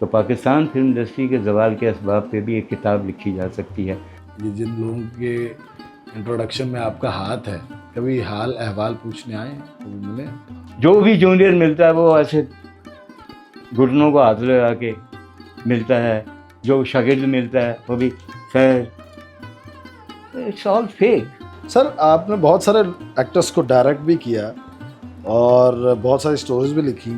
تو Pakistan film industry کے زوال کے اسباب پہ بھی ایک کتاب لکھی جا سکتی ہے. یہ جن لوگوں کے انٹروڈکشن میں آپ کا ہاتھ ہے، کبھی حال احوال پوچھنے آئے، کبھی ملے؟ جو بھی جونیئر ملتا ہے وہ ایسے گھٹنوں کو ہاتھ لگا کے ملتا ہے، جو شاگرد ملتا ہے وہ بھی خیر. It's all fake. سر آپ نے بہت سارے ایکٹرس کو ڈائریکٹ بھی کیا اور بہت ساری سٹوریز بھی لکھی.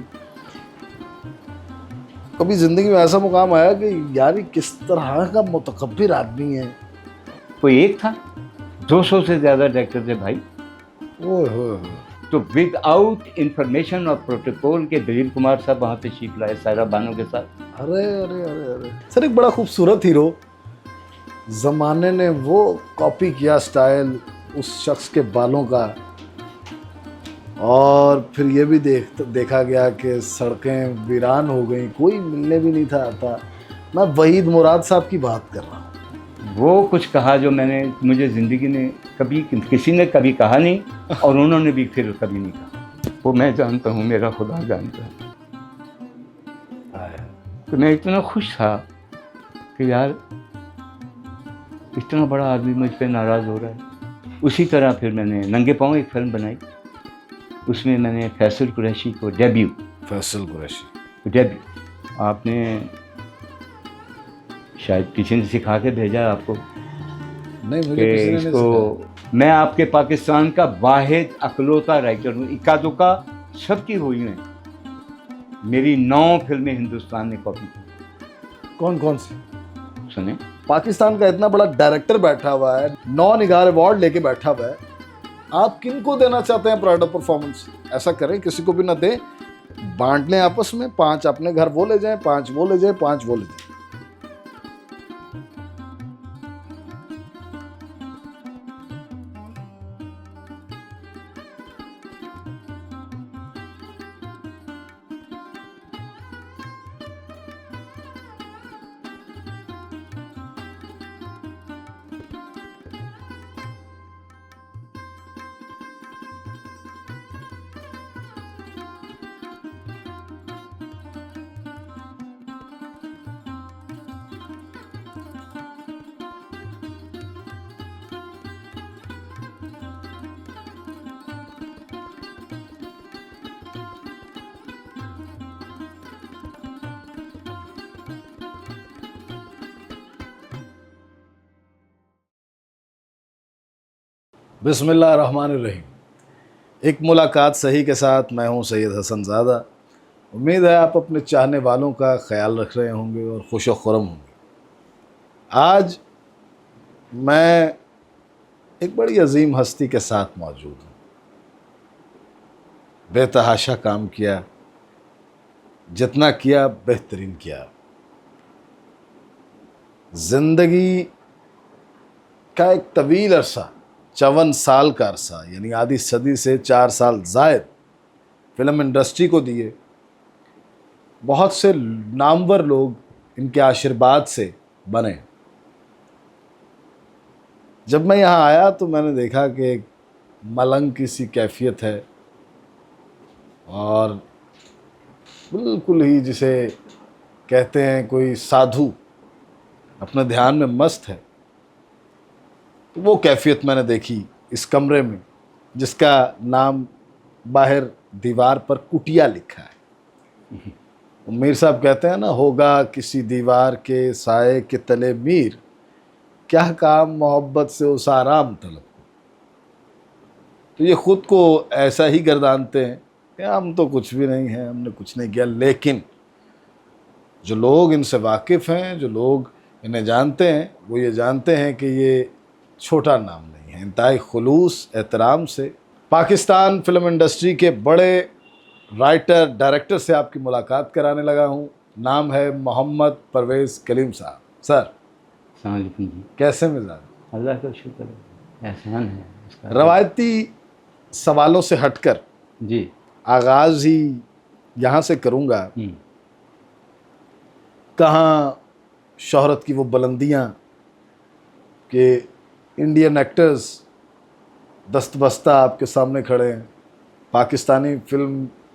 کبھی زندگی میں ایسا مقام آیا کہ یار یہ کس طرح کا متکبر آدمی ہے؟ کوئی ایک تھا، 200 سے زیادہ ڈائریکٹر تھے بھائی. اوہ ہوئے. تو ود آؤٹ انفارمیشن اور پروٹوکول کے دلیپ کمار صاحب وہاں تشریف لائے سائرہ بانو کے ساتھ. ارے ارے ارے ارے سر، ایک بڑا خوبصورت ہیرو زمانے نے وہ کاپی کیا سٹائل اس شخص کے بالوں کا، اور پھر یہ بھی دیکھا گیا کہ سڑکیں ویران ہو گئیں، کوئی ملنے بھی نہیں تھا آتا. میں وحید مراد صاحب کی بات کر رہا ہوں. وہ کچھ کہا جو میں نے مجھے زندگی میں کبھی کسی نے کبھی کہا نہیں، اور انہوں نے بھی پھر کبھی نہیں کہا. وہ میں جانتا ہوں، میرا خدا جانتا ہے. تو میں اتنا خوش تھا کہ یار اتنا بڑا آدمی مجھ پہ ناراض ہو رہا ہے. اسی طرح پھر میں نے ننگے پاؤں ایک فلم بنائی. اس میں نے فیصل قریشی کو فیصل قریشی آپ نے شاید کسی نے سکھا کے بھیجا آپ کو نہیں، کہ مجھے کسی نے اس نہیں کو سکھایا. میں آپ کے پاکستان کا واحد اکلوتا رائٹر ہوں. اکا دکا سب کی ہوئی ہیں. میری 9 فلمیں ہندوستان نے کاپی کی. کون کون سی؟ سنیں، پاکستان کا اتنا بڑا ڈائریکٹر بیٹھا ہوا ہے، 9 نگار ایوارڈ لے کے بیٹھا ہوا ہے. آپ کن کو دینا چاہتے ہیں پرائڈ آف پرفارمنس؟ ایسا کریں کسی کو بھی نہ دیں، بانٹ لیں آپس میں. 5 اپنے گھر وہ لے جائیں، 5 وہ لے جائیں، 5 وہ لے جائیں. بسم اللہ الرحمن الرحیم. ایک ملاقات صحیح کے ساتھ. میں ہوں سید حسن زادہ. امید ہے آپ اپنے چاہنے والوں کا خیال رکھ رہے ہوں گے اور خوش و خرم ہوں گے. آج میں ایک بڑی عظیم ہستی کے ساتھ موجود ہوں. بے تحاشا کام کیا، جتنا کیا بہترین کیا. زندگی کا ایک طویل عرصہ، 54 سال کا عرصہ، یعنی آدھی صدی سے 4 سال زائد فلم انڈسٹری کو دیے. بہت سے نامور لوگ ان کے آشیرواد سے بنے. جب میں یہاں آیا تو میں نے دیکھا کہ ایک ملنگ کی سی کیفیت ہے، اور بالکل ہی جسے کہتے ہیں کوئی سادھو اپنے دھیان میں مست ہے. تو وہ کیفیت میں نے دیکھی اس کمرے میں، جس کا نام باہر دیوار پر کٹیا لکھا ہے. میر صاحب کہتے ہیں نا، ہوگا کسی دیوار کے سائے کے تلے میر، کیا کام محبت سے اس آرام طلب. تو یہ خود کو ایسا ہی گردانتے ہیں کہ ہم تو کچھ بھی نہیں ہیں، ہم نے کچھ نہیں کیا. لیکن جو لوگ ان سے واقف ہیں، جو لوگ انہیں جانتے ہیں، وہ یہ جانتے ہیں کہ یہ چھوٹا نام نہیں ہے. انتہائی خلوص احترام سے پاکستان فلم انڈسٹری کے بڑے رائٹر ڈائریکٹر سے آپ کی ملاقات کرانے لگا ہوں. نام ہے محمد پرویز کلیم صاحب. سر السلام علیکم جی. کیسے مزاج؟ اللہ کا شکر ہے، احسان ہے اس کا. روایتی سوالوں سے ہٹ کر جی آغاز ہی یہاں سے کروں گا. کہاں شہرت کی وہ بلندیاں کہ انڈین ایکٹرز دست بستہ آپ کے سامنے کھڑے ہیں. پاکستانی فلم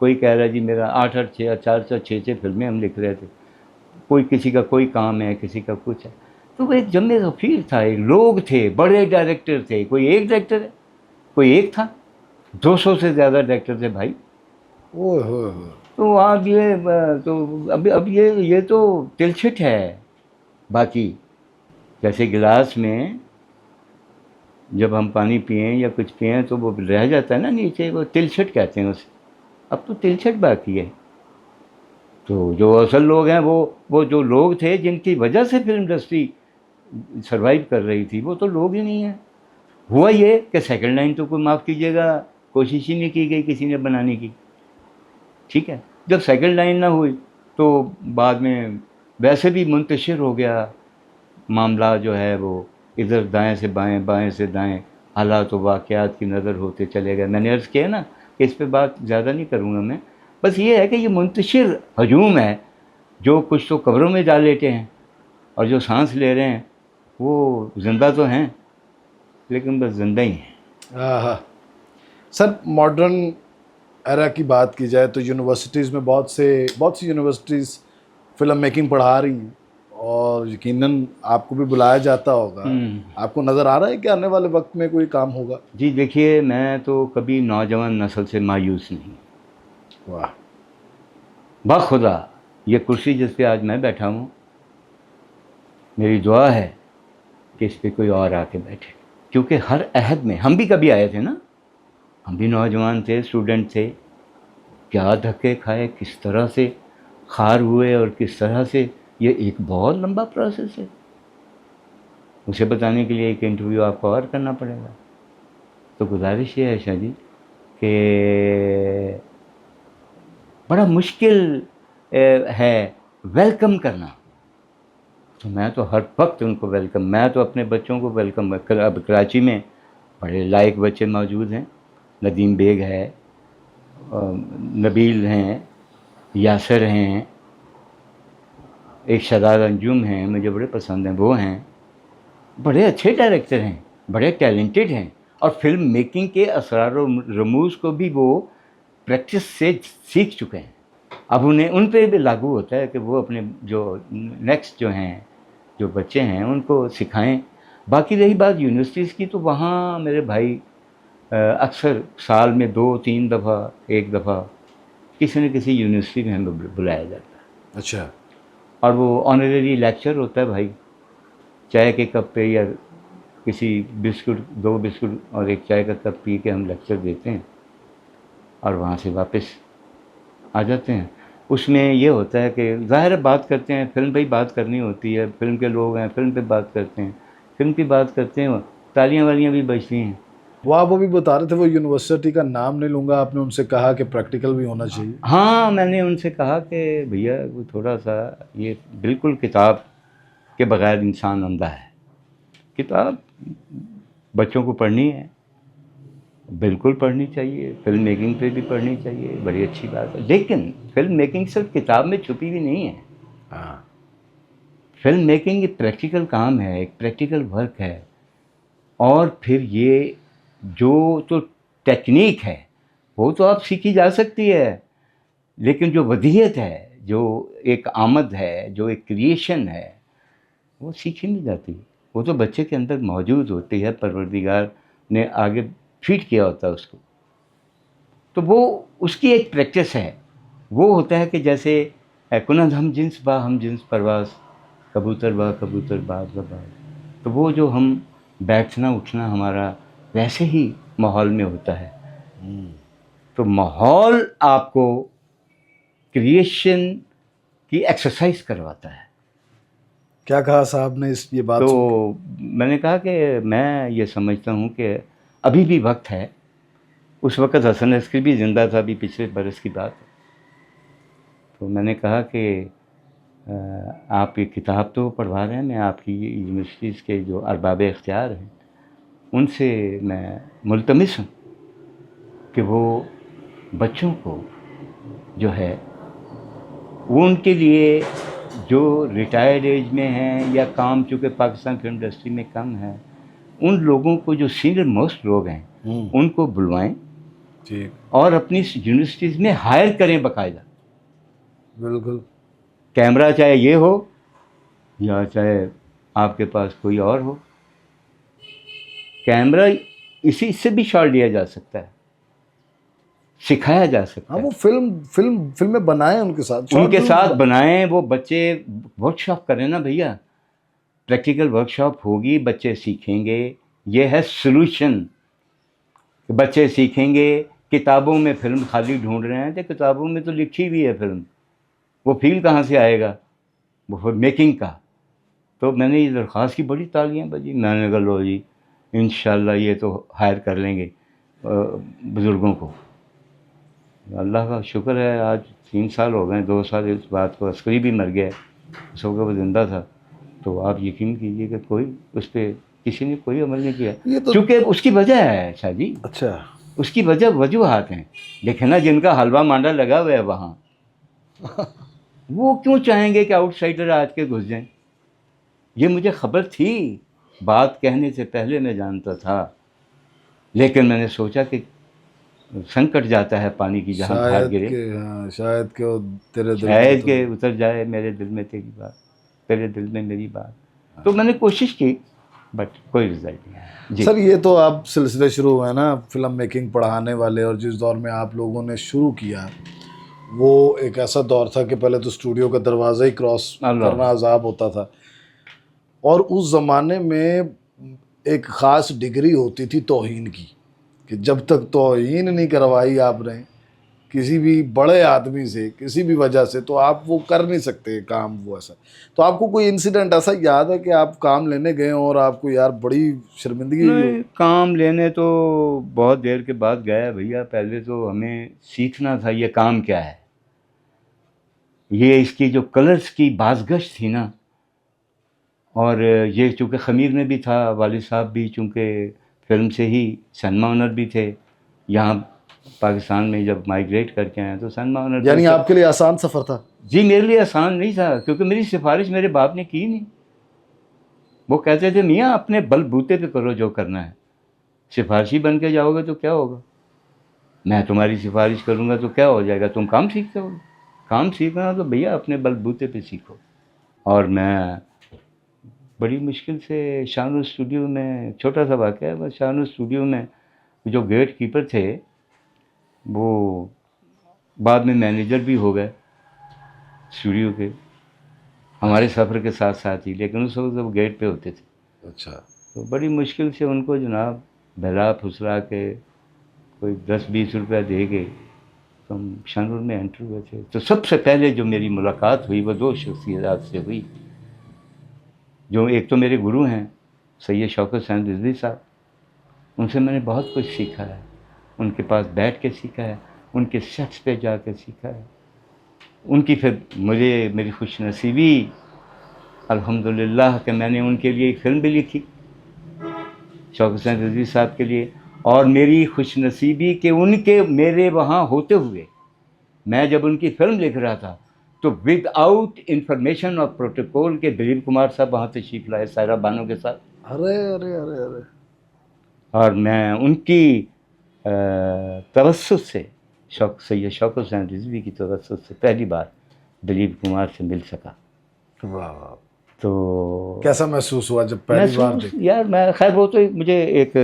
کوئی کہہ رہا ہے جی میرا 8 4 6 فلمیں ہم لکھ رہے تھے، کوئی کسی کا کوئی کام ہے، کسی کا کچھ ہے. تو وہ ایک جمع غفیر تھا، ایک لوگ تھے، بڑے ڈائریکٹر تھے. کوئی ایک ڈائریکٹر ہے، کوئی ایک تھا، 200 سے زیادہ ڈائریکٹر تھے بھائی. اوہ ہوئے ہوئے. تو آپ یہ تو اب یہ تو تلچھٹ ہے. باقی جیسے گلاس میں جب ہم پانی پئیں یا کچھ پئیں تو وہ رہ جاتا ہے نا نیچے، وہ تلچھٹ کہتے ہیں اسے. اب تو تلچھٹ باقی ہے. تو جو اصل لوگ ہیں وہ جو لوگ تھے جن کی وجہ سے فلم انڈسٹری سروائیو کر رہی تھی، وہ تو لوگ ہی نہیں ہیں. ہوا یہ کہ سیکنڈ لائن تو کوئی معاف کیجیے گا کوشش ہی نہیں کی گئی کسی نے بنانے کی. ٹھیک ہے، جب سیکنڈ لائن نہ ہوئی تو بعد میں ویسے بھی منتشر ہو گیا معاملہ جو ہے، وہ ادھر دائیں سے بائیں، بائیں سے دائیں حالات و واقعات کی نظر ہوتے چلے گئے. میں نے عرض کیا نا کہ اس پہ بات زیادہ نہیں کروں گا میں. بس یہ ہے کہ یہ منتشر ہجوم ہے، جو کچھ تو قبروں میں جا لیٹے ہیں اور جو سانس لے رہے ہیں وہ زندہ تو ہیں لیکن بس زندہ ہی ہیں. ہاں سر، ماڈرن ایرا کی بات کی جائے تو یونیورسٹیز میں بہت سی یونیورسٹیز فلم میکنگ پڑھا رہی ہیں، اور یقیناً آپ کو بھی بلایا جاتا ہوگا. آپ کو نظر آ رہا ہے کہ آنے والے وقت میں کوئی کام ہوگا؟ جی دیکھیے، میں تو کبھی نوجوان نسل سے مایوس نہیں. واہ. بخدا یہ کرسی جس پہ آج میں بیٹھا ہوں، میری دعا ہے کہ اس پہ کوئی اور آ کے بیٹھے. کیونکہ ہر عہد میں ہم بھی کبھی آئے تھے نا، ہم بھی نوجوان تھے، اسٹوڈنٹ تھے. کیا دھکے کھائے، کس طرح سے خار ہوئے، اور کس طرح سے یہ ایک بہت لمبا پروسیس ہے. اسے بتانے کے لیے ایک انٹرویو آپ کو اور کرنا پڑے گا. تو گزارش یہ ہے شاہ جی کہ بڑا مشکل ہے ویلکم کرنا. تو میں تو ہر وقت ان کو ویلکم، میں تو اپنے بچوں کو ویلکم. اب کراچی میں بڑے لائق بچے موجود ہیں، ندیم بیگ ہے، نبیل ہیں، یاسر ہیں، ایک شداد انجم ہیں، مجھے بڑے پسند ہیں، وہ ہیں. بڑے اچھے ڈائریکٹر ہیں، بڑے ٹیلنٹڈ ہیں، اور فلم میکنگ کے اسرار و رموز کو بھی وہ پریکٹس سے سیکھ چکے ہیں. اب انہیں ان پہ بھی لاگو ہوتا ہے کہ وہ اپنے جو نیکسٹ جو ہیں جو بچے ہیں ان کو سکھائیں. باقی رہی بات یونیورسٹیز کی، تو وہاں میرے بھائی اکثر سال میں 2-3 دفعہ، ایک دفعہ کسی نہ کسی یونیورسٹی میں ہمیں بلایا جاتا ہے. اچھا. اور وہ آنریری لیکچر ہوتا ہے بھائی، چائے کے کپ پہ یا کسی بسکٹ، 2 بسکٹ اور ایک چائے کا کپ پی کے ہم لیکچر دیتے ہیں اور وہاں سے واپس آ جاتے ہیں. اس میں یہ ہوتا ہے کہ ظاہر ہے بات کرتے ہیں، فلم پہ ہی بات کرنی ہوتی ہے، فلم کے لوگ ہیں، فلم پہ بات کرتے ہیں، فلم کی بات کرتے ہیں، تالیاں والیاں بھی بجتی ہیں. وہ بھی بتا رہے تھے، وہ یونیورسٹی کا نام نہیں لوں گا، آپ نے ان سے کہا کہ پریکٹیکل بھی ہونا چاہیے. ہاں، میں نے ان سے کہا کہ بھیا وہ تھوڑا سا یہ بالکل کتاب کے بغیر انسان اندھا ہے. کتاب بچوں کو پڑھنی ہے، بالکل پڑھنی چاہیے، فلم میکنگ پہ بھی پڑھنی چاہیے، بڑی اچھی بات ہے. لیکن فلم میکنگ صرف کتاب میں چھپی ہوئی نہیں ہے. ہاں. فلم میکنگ ایک پریکٹیکل کام ہے، ایک پریکٹیکل ورک ہے. اور پھر یہ جو تو ٹیکنیک ہے وہ تو آپ سیکھی جا سکتی ہے، لیکن جو ودیعت ہے، جو ایک آمد ہے، جو ایک کریشن ہے، وہ سیکھی نہیں جاتی. وہ تو بچے کے اندر موجود ہوتی ہے، پروردگار نے آگے فیڈ کیا ہوتا ہے اس کو. تو وہ اس کی ایک پریکٹس ہے. وہ ہوتا ہے کہ جیسے کنند ہم جنس با ہم جنس پرواز، کبوتر با کبوتر باز باز. تو وہ جو ہم بیٹھنا اٹھنا ہمارا ویسے ہی ماحول میں ہوتا ہے. تو ماحول آپ کو کریشن کی ایکسرسائز کرواتا ہے. کیا کہا صاحب نے یہ بات؟ تو میں نے کہا کہ میں یہ سمجھتا ہوں کہ ابھی بھی وقت ہے. اس وقت حسن عسکری بھی زندہ تھا، ابھی پچھلے برس کی بات ہے. تو میں نے کہا کہ آپ یہ کتاب تو پڑھوا رہے ہیں، میں آپ کی یونیورسٹیز کے جو ارباب اختیار ہیں ان سے میں ملتمس ہوں کہ وہ بچوں کو جو ہے وہ ان کے لیے جو ریٹائرڈ ایج میں ہیں یا کام چونکہ پاکستان فلم انڈسٹری میں کم ہے، ان لوگوں کو جو سینئر موسٹ لوگ ہیں ان کو بلوائیں ٹھیک. اور اپنی یونیورسٹیز میں ہائر کریں باقاعدہ. بالکل. کیمرہ چاہے یہ ہو یا چاہے آپ کے پاس کوئی اور ہو، کیمرہ اسی سے بھی شاٹ لیا جا سکتا ہے، سکھایا جا سکتا ہاں ہے. وہ فلمیں بنائیں ان کے ساتھ، ان کے short ساتھ films بنائیں. وہ بچے ورک شاپ کریں نا بھیا، پریکٹیکل ورک شاپ ہوگی، بچے سیکھیں گے. یہ ہے سلوشن. بچے سیکھیں گے. کتابوں میں فلم خالی ڈھونڈ رہے ہیں تو کتابوں میں تو لکھی ہوئی ہے فلم، وہ فیل کہاں سے آئے گا، وہ میکنگ کا. تو میں نے یہ درخواست کی، بڑی تالیاں بجی. میں نے کہا لو جی انشاءاللہ یہ تو ہائر کر لیں گے بزرگوں کو. اللہ کا شکر ہے آج 3 سال ہو گئے، 2 سال اس بات کو. عسکری بھی مر گیا، اس وقت وہ زندہ تھا. تو آپ یقین کیجیے کہ کوئی اس پہ کسی نے کوئی عمل نہیں کیا، کیونکہ اس کی وجہ ہے شاہ جی. اچھا. اس کی وجوہات ہیں. دیکھیں نا جن کا حلوہ مانڈا لگا ہوا ہے وہاں، وہ کیوں چاہیں گے کہ آؤٹ سائڈر آج کے گھس جائیں؟ یہ مجھے خبر تھی، بات کہنے سے پہلے میں جانتا تھا، لیکن میں نے سوچا کہ سنکٹ جاتا ہے پانی کی جہاں دھار گرے، شاید کہ وہ تیرے دل شاید کہ اتر جائے میرے دل میں تیری بات، تیرے دل میں میری بات. تو میں نے کوشش کی بٹ کوئی رزلٹ نہیں آیا. جی سر یہ تو آپ سلسلے شروع ہوئے نا فلم میکنگ پڑھانے والے، اور جس دور میں آپ لوگوں نے شروع کیا وہ ایک ایسا دور تھا کہ پہلے تو اسٹوڈیو کا دروازہ ہی کراس کرنا عذاب ہوتا تھا. اور اس زمانے میں ایک خاص ڈگری ہوتی تھی توہین کی، کہ جب تک توہین نہیں کروائی آپ نے کسی بھی بڑے آدمی سے کسی بھی وجہ سے، تو آپ وہ کر نہیں سکتے کام وہ ایسا. تو آپ کو کوئی انسیڈنٹ ایسا یاد ہے کہ آپ کام لینے گئے ہوں اور آپ کو یار بڑی شرمندگی ہوئی ہو؟ نہیں، کام لینے تو بہت دیر کے بعد گیا بھیا. پہلے تو ہمیں سیکھنا تھا یہ کام کیا ہے. یہ اس کی جو کلرز کی بازگشت تھی نا، اور یہ چونکہ خمیر میں بھی تھا، والد صاحب بھی چونکہ فلم سے ہی سنما آنر بھی تھے. یہاں پاکستان میں جب مائیگریٹ کر کے آئے تو سنما آنر. یعنی آپ کے لیے آسان سفر تھا؟ جی میرے لیے آسان نہیں تھا، کیونکہ میری سفارش میرے باپ نے کی نہیں. وہ کہتے تھے میاں اپنے بل بوتے پہ کرو جو کرنا ہے، سفارشی بن کے جاؤ گے تو کیا ہوگا، میں تمہاری سفارش کروں گا تو کیا ہو جائے گا، تم کام سیکھتے ہو. کام سیکھنا تو بھیا اپنے بل بوتے پہ سیکھو. اور میں بڑی مشکل سے شانو اسٹوڈیو میں، چھوٹا سا واقعہ ہے بس، شانو اسٹوڈیو میں جو گیٹ کیپر تھے وہ بعد میں مینیجر بھی ہو گئے اسٹوڈیو کے، ہمارے سفر کے ساتھ ساتھ ہی، لیکن اس وقت وہ گیٹ پہ ہوتے تھے. اچھا. تو بڑی مشکل سے ان کو جناب بہلا پھسلا کے کوئی 10-20 روپیہ دے گئے تو ہم شانور میں انٹر ہوئے تھے. تو سب سے پہلے جو میری ملاقات ہوئی وہ 2 شخصیات سے ہوئی، جو ایک تو میرے گرو ہیں سید شوکت حسین رضوی صاحب. ان سے میں نے بہت کچھ سیکھا ہے، ان کے پاس بیٹھ کے سیکھا ہے، ان کے سیٹس پہ جا کے سیکھا ہے. ان کی پھر مجھے میری خوش نصیبی الحمدللہ کہ میں نے ان کے لیے ایک فلم بھی لکھی شوکت حسین رضوی صاحب کے لیے. اور میری خوش نصیبی کہ ان کے میرے وہاں ہوتے ہوئے میں جب ان کی فلم لکھ رہا تھا تو ود آؤٹ انفارمیشن اور پروٹوکول کے دلیپ کمار صاحب وہاں تشریف لائے سائرہ بانو کے ساتھ. ارے ارے ارے ارے. اور میں ان کی توسط سے سید شوکت حسین رضوی کی توسط سے پہلی بار دلیپ کمار سے مل سکا. واہ. تو کیسا محسوس ہوا جب پہلی بار دیکھا؟ یار میں خیر وہ تو مجھے ایک،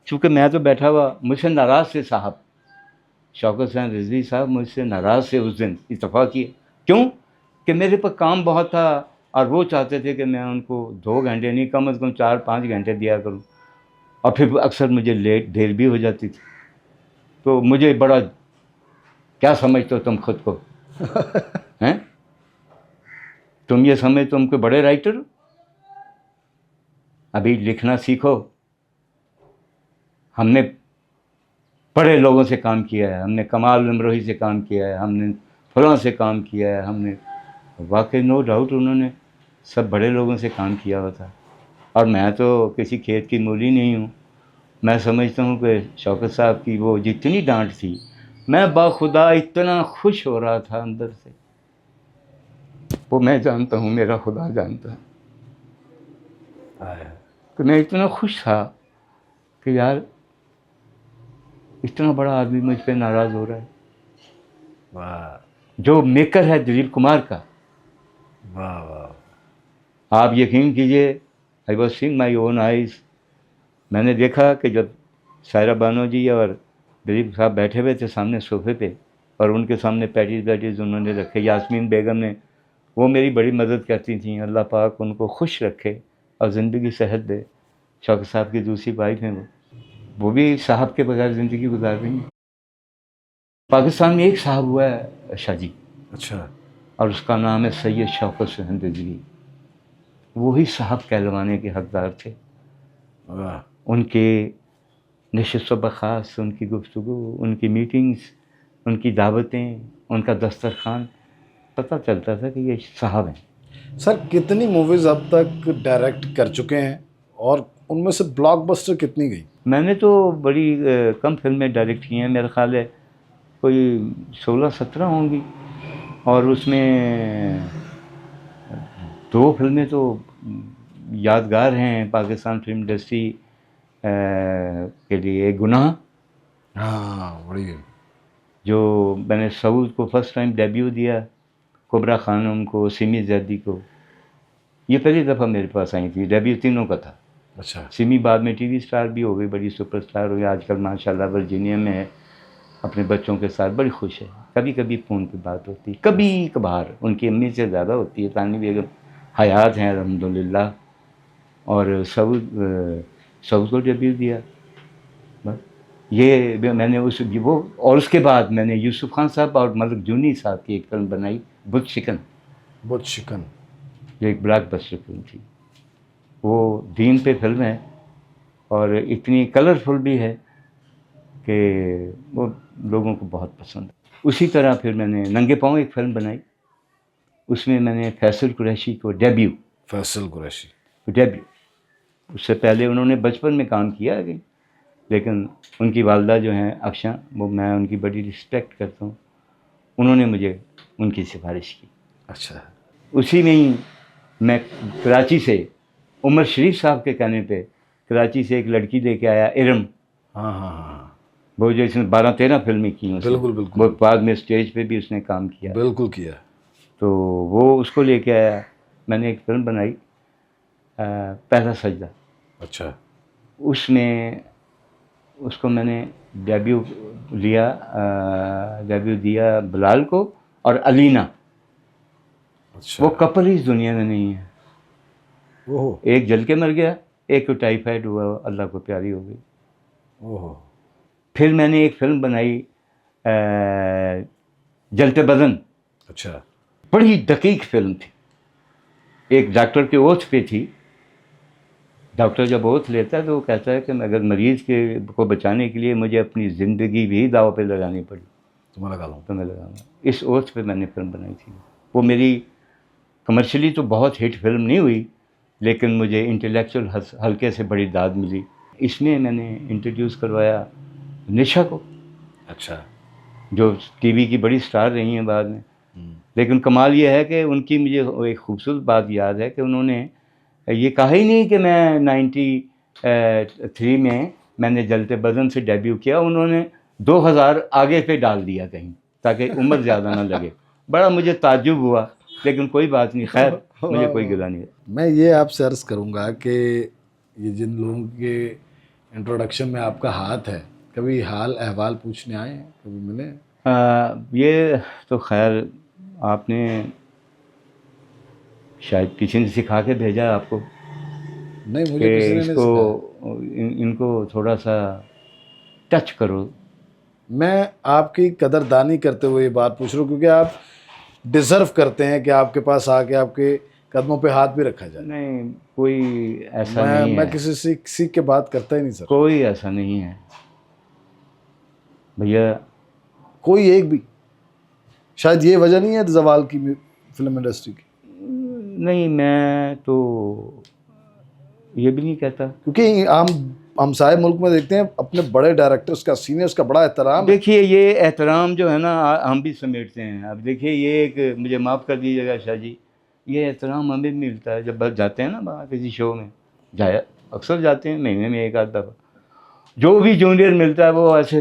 چونکہ میں تو بیٹھا ہوا، مجھ سے ناراض تھے صاحب، شوکت حسین رضوی صاحب مجھ سے ناراض سے اس دن اتفاق کیے. کیوں کہ میرے پر کام بہت تھا اور وہ چاہتے تھے کہ میں ان کو 2 گھنٹے نہیں کم از کم 4-5 گھنٹے دیا کروں، اور پھر اکثر مجھے دیر بھی ہو جاتی تھی. تو مجھے بڑا، کیا سمجھتے ہو تم خود کو ہیں، تم یہ سمجھ تم کوئی بڑے رائٹر ہو، ابھی لکھنا سیکھو. ہم نے بڑے لوگوں سے کام کیا ہے، ہم نے کمال امروہی سے کام کیا ہے، ہم نے فلاں سے کام کیا ہے، ہم نے واقعی نو ڈاؤٹ انہوں نے سب بڑے لوگوں سے کام کیا ہوا تھا. اور میں تو کسی کھیت کی مولی نہیں ہوں. میں سمجھتا ہوں کہ شوکت صاحب کی وہ جتنی ڈانٹ تھی، میں باخدا اتنا خوش ہو رہا تھا اندر سے، وہ میں جانتا ہوں، میرا خدا جانتا ہے کہ میں اتنا خوش تھا کہ یار اتنا بڑا آدمی مجھ پہ ناراض ہو رہا ہے. واہ جو میکر ہے دلیپ کمار کا, واہ واہ. آپ یقین کیجئے, I was saying my own eyes. میں نے دیکھا کہ جب سائرہ بانو جی اور دلیپ صاحب بیٹھے ہوئے تھے سامنے صوفے پہ, اور ان کے سامنے پیٹیز انہوں نے رکھے, یاسمین بیگم نے, وہ میری بڑی مدد کرتی تھیں. اللہ پاک ان کو خوش رکھے اور زندگی صحت دے. شوکت صاحب کی دوسری وائف ہیں وہ بھی صاحب کے بغیر زندگی گزار رہی ہیں. پاکستان میں ایک صاحب ہوا ہے شاہ جی, اچھا اور اس کا نام ہے سید شوکت حسین رضوی. وہی صاحب کہلوانے کے حقدار تھے. واہ. ان کے نشست و برخاست, ان کی گفتگو, ان کی میٹنگز, ان کی دعوتیں, ان کا دسترخوان, پتہ چلتا تھا کہ یہ صاحب ہیں. سر کتنی موویز اب تک ڈائریکٹ کر چکے ہیں, اور ان میں سے بلاک بسٹر کتنی گئی؟ میں نے تو بڑی کم فلمیں ڈائریکٹ کی ہیں, میرا خیال ہے کوئی 16-17 ہوں گی, اور اس میں 2 فلمیں تو یادگار ہیں پاکستان فلم انڈسٹری کے لیے. ایک گناہ, ہاں بڑی. جو میں نے سعود کو فرسٹ ٹائم ڈیبیو دیا, کبرا خانم کو, سمی زیدی کو. یہ پہلی دفعہ میرے پاس آئی تھی, ڈیبیو تینوں کا تھا. اچھا. سمی بعد میں ٹی وی اسٹار بھی ہو گئی, بڑی سپر اسٹار ہو گئی. آج کل ماشاءاللہ ورجینیا میں ہے, اپنے بچوں کے ساتھ بڑی خوش ہے. کبھی کبھی فون پہ بات ہوتی ہے, کبھی کبھار. ان کی امی سے زیادہ ہوتی ہے. ثانی بیگم حیات ہیں الحمدللہ. اور سعود کو ڈیبیو دیا. بس یہ میں نے وہ, اور اس کے بعد میں نے یوسف خان صاحب اور ملک جونی صاحب کی ایک فلم بنائی, بت شکن. بہت شکن. جو ایک بلاک بسٹر فلم تھی. وہ دین پہ فلم ہے, اور اتنی کلرفل بھی ہے کہ وہ لوگوں کو بہت پسند ہے. اسی طرح پھر میں نے ننگے پاؤں ایک فلم بنائی, اس میں میں نے فیصل قریشی کو فیصل قریشی. ڈیبیو. اس سے پہلے انہوں نے بچپن میں کام کیا ہے, لیکن ان کی والدہ جو ہیں افشاں, وہ میں ان کی بڑی رسپیکٹ کرتا ہوں. انہوں نے مجھے ان کی سفارش کی. اچھا. اسی میں ہی میں کراچی سے عمر شریف صاحب کے کہنے پہ کراچی سے ایک لڑکی لے کے آیا, ارم. ہاں ہاں ہاں. وہ جو اس نے 12-13 فلمیں کی ہیں. بالکل بالکل. وہ بعد میں اسٹیج پہ بھی اس نے کام کیا. بالکل کیا. تو وہ اس کو لے کے آیا. میں نے ایک فلم بنائی پہلا سجدہ. اچھا. اس میں اس کو میں نے ڈیبیو دیا بلال کو اور علینا. اچھا. وہ کپل ہی اس دنیا میں نہیں ہے. اوہ. ایک جل کے مر گیا, ایک کو ٹائیفائڈ ہوا, اللہ کو پیاری ہو گئی. اوہ. پھر میں نے ایک فلم بنائی جلتے بدن. اچھا. بڑی دقیق فلم تھی. ایک ڈاکٹر کے اوتھ پہ تھی. ڈاکٹر جب اوتھ لیتا ہے تو وہ کہتا ہے کہ اگر مریض کو بچانے کے لیے مجھے اپنی زندگی بھی داؤ پہ لگانی پڑی تو میں لگا لوں. تو میں لگاؤں گا. اس اوتھ پہ میں نے فلم بنائی تھی. وہ میری کمرشلی تو بہت ہٹ فلم نہیں ہوئی, لیکن مجھے انٹلیکچوئل حلقے سے بڑی داد ملی. اس میں میں نے انٹروڈیوس کروایا نشا کو. اچھا. جو ٹی وی کی بڑی سٹار رہی ہیں بعد میں. لیکن کمال یہ ہے کہ ان کی مجھے ایک خوبصورت بات یاد ہے کہ انہوں نے یہ کہا ہی نہیں کہ میں 93 میں نے جلتے بدن سے ڈیبیو کیا. انہوں نے 2000 آگے پہ ڈال دیا کہیں تاکہ عمر زیادہ نہ لگے. بڑا مجھے تعجب ہوا, لیکن کوئی بات نہیں, خیر مجھے کوئی گلہ نہیں ہے. میں یہ آپ سے عرض کروں گا کہ یہ جن لوگوں کے انٹروڈکشن میں آپ کا ہاتھ ہے, کبھی حال احوال پوچھنے آئے ہیں, کبھی ملے؟ یہ تو خیر آپ نے شاید کسی نے سکھا کے بھیجا آپ کو نہیں, مجھے کہ کسی نے اس نہیں کو سکھایا. ان کو تھوڑا سا ٹچ کرو. میں آپ کی قدردانی کرتے ہوئے یہ بات پوچھ رہا ہوں کیونکہ آپ ڈیزرو کرتے ہیں کہ آپ کے پاس آ کے آپ کے قدموں پہ ہاتھ بھی رکھا جائے. نہیں, کوئی ایسا نہیں میں ہے. کسی سے سیکھ کے بات کرتا ہی نہیں سر. کوئی ایسا نہیں ہے بھیا. کوئی ایک بھی. شاید یہ وجہ نہیں ہے زوال کی فلم انڈسٹری کی. نہیں, میں تو یہ بھی نہیں کہتا. کیونکہ ہم سارے ملک میں دیکھتے ہیں اپنے بڑے ڈائریکٹرز کا, سینئرز کا بڑا احترام. دیکھیے یہ احترام جو ہے نا ہم بھی سمیٹتے ہیں. اب دیکھیے یہ ایک, مجھے معاف کر دیجیے گا شاہ جی, یہ احترام ہمیں بھی ملتا ہے جب جاتے ہیں نا باہر کسی شو میں. اکثر جاتے ہیں مہینے میں 1 آدھ دفعہ. جو بھی جونیئر ملتا ہے وہ ایسے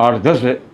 8-10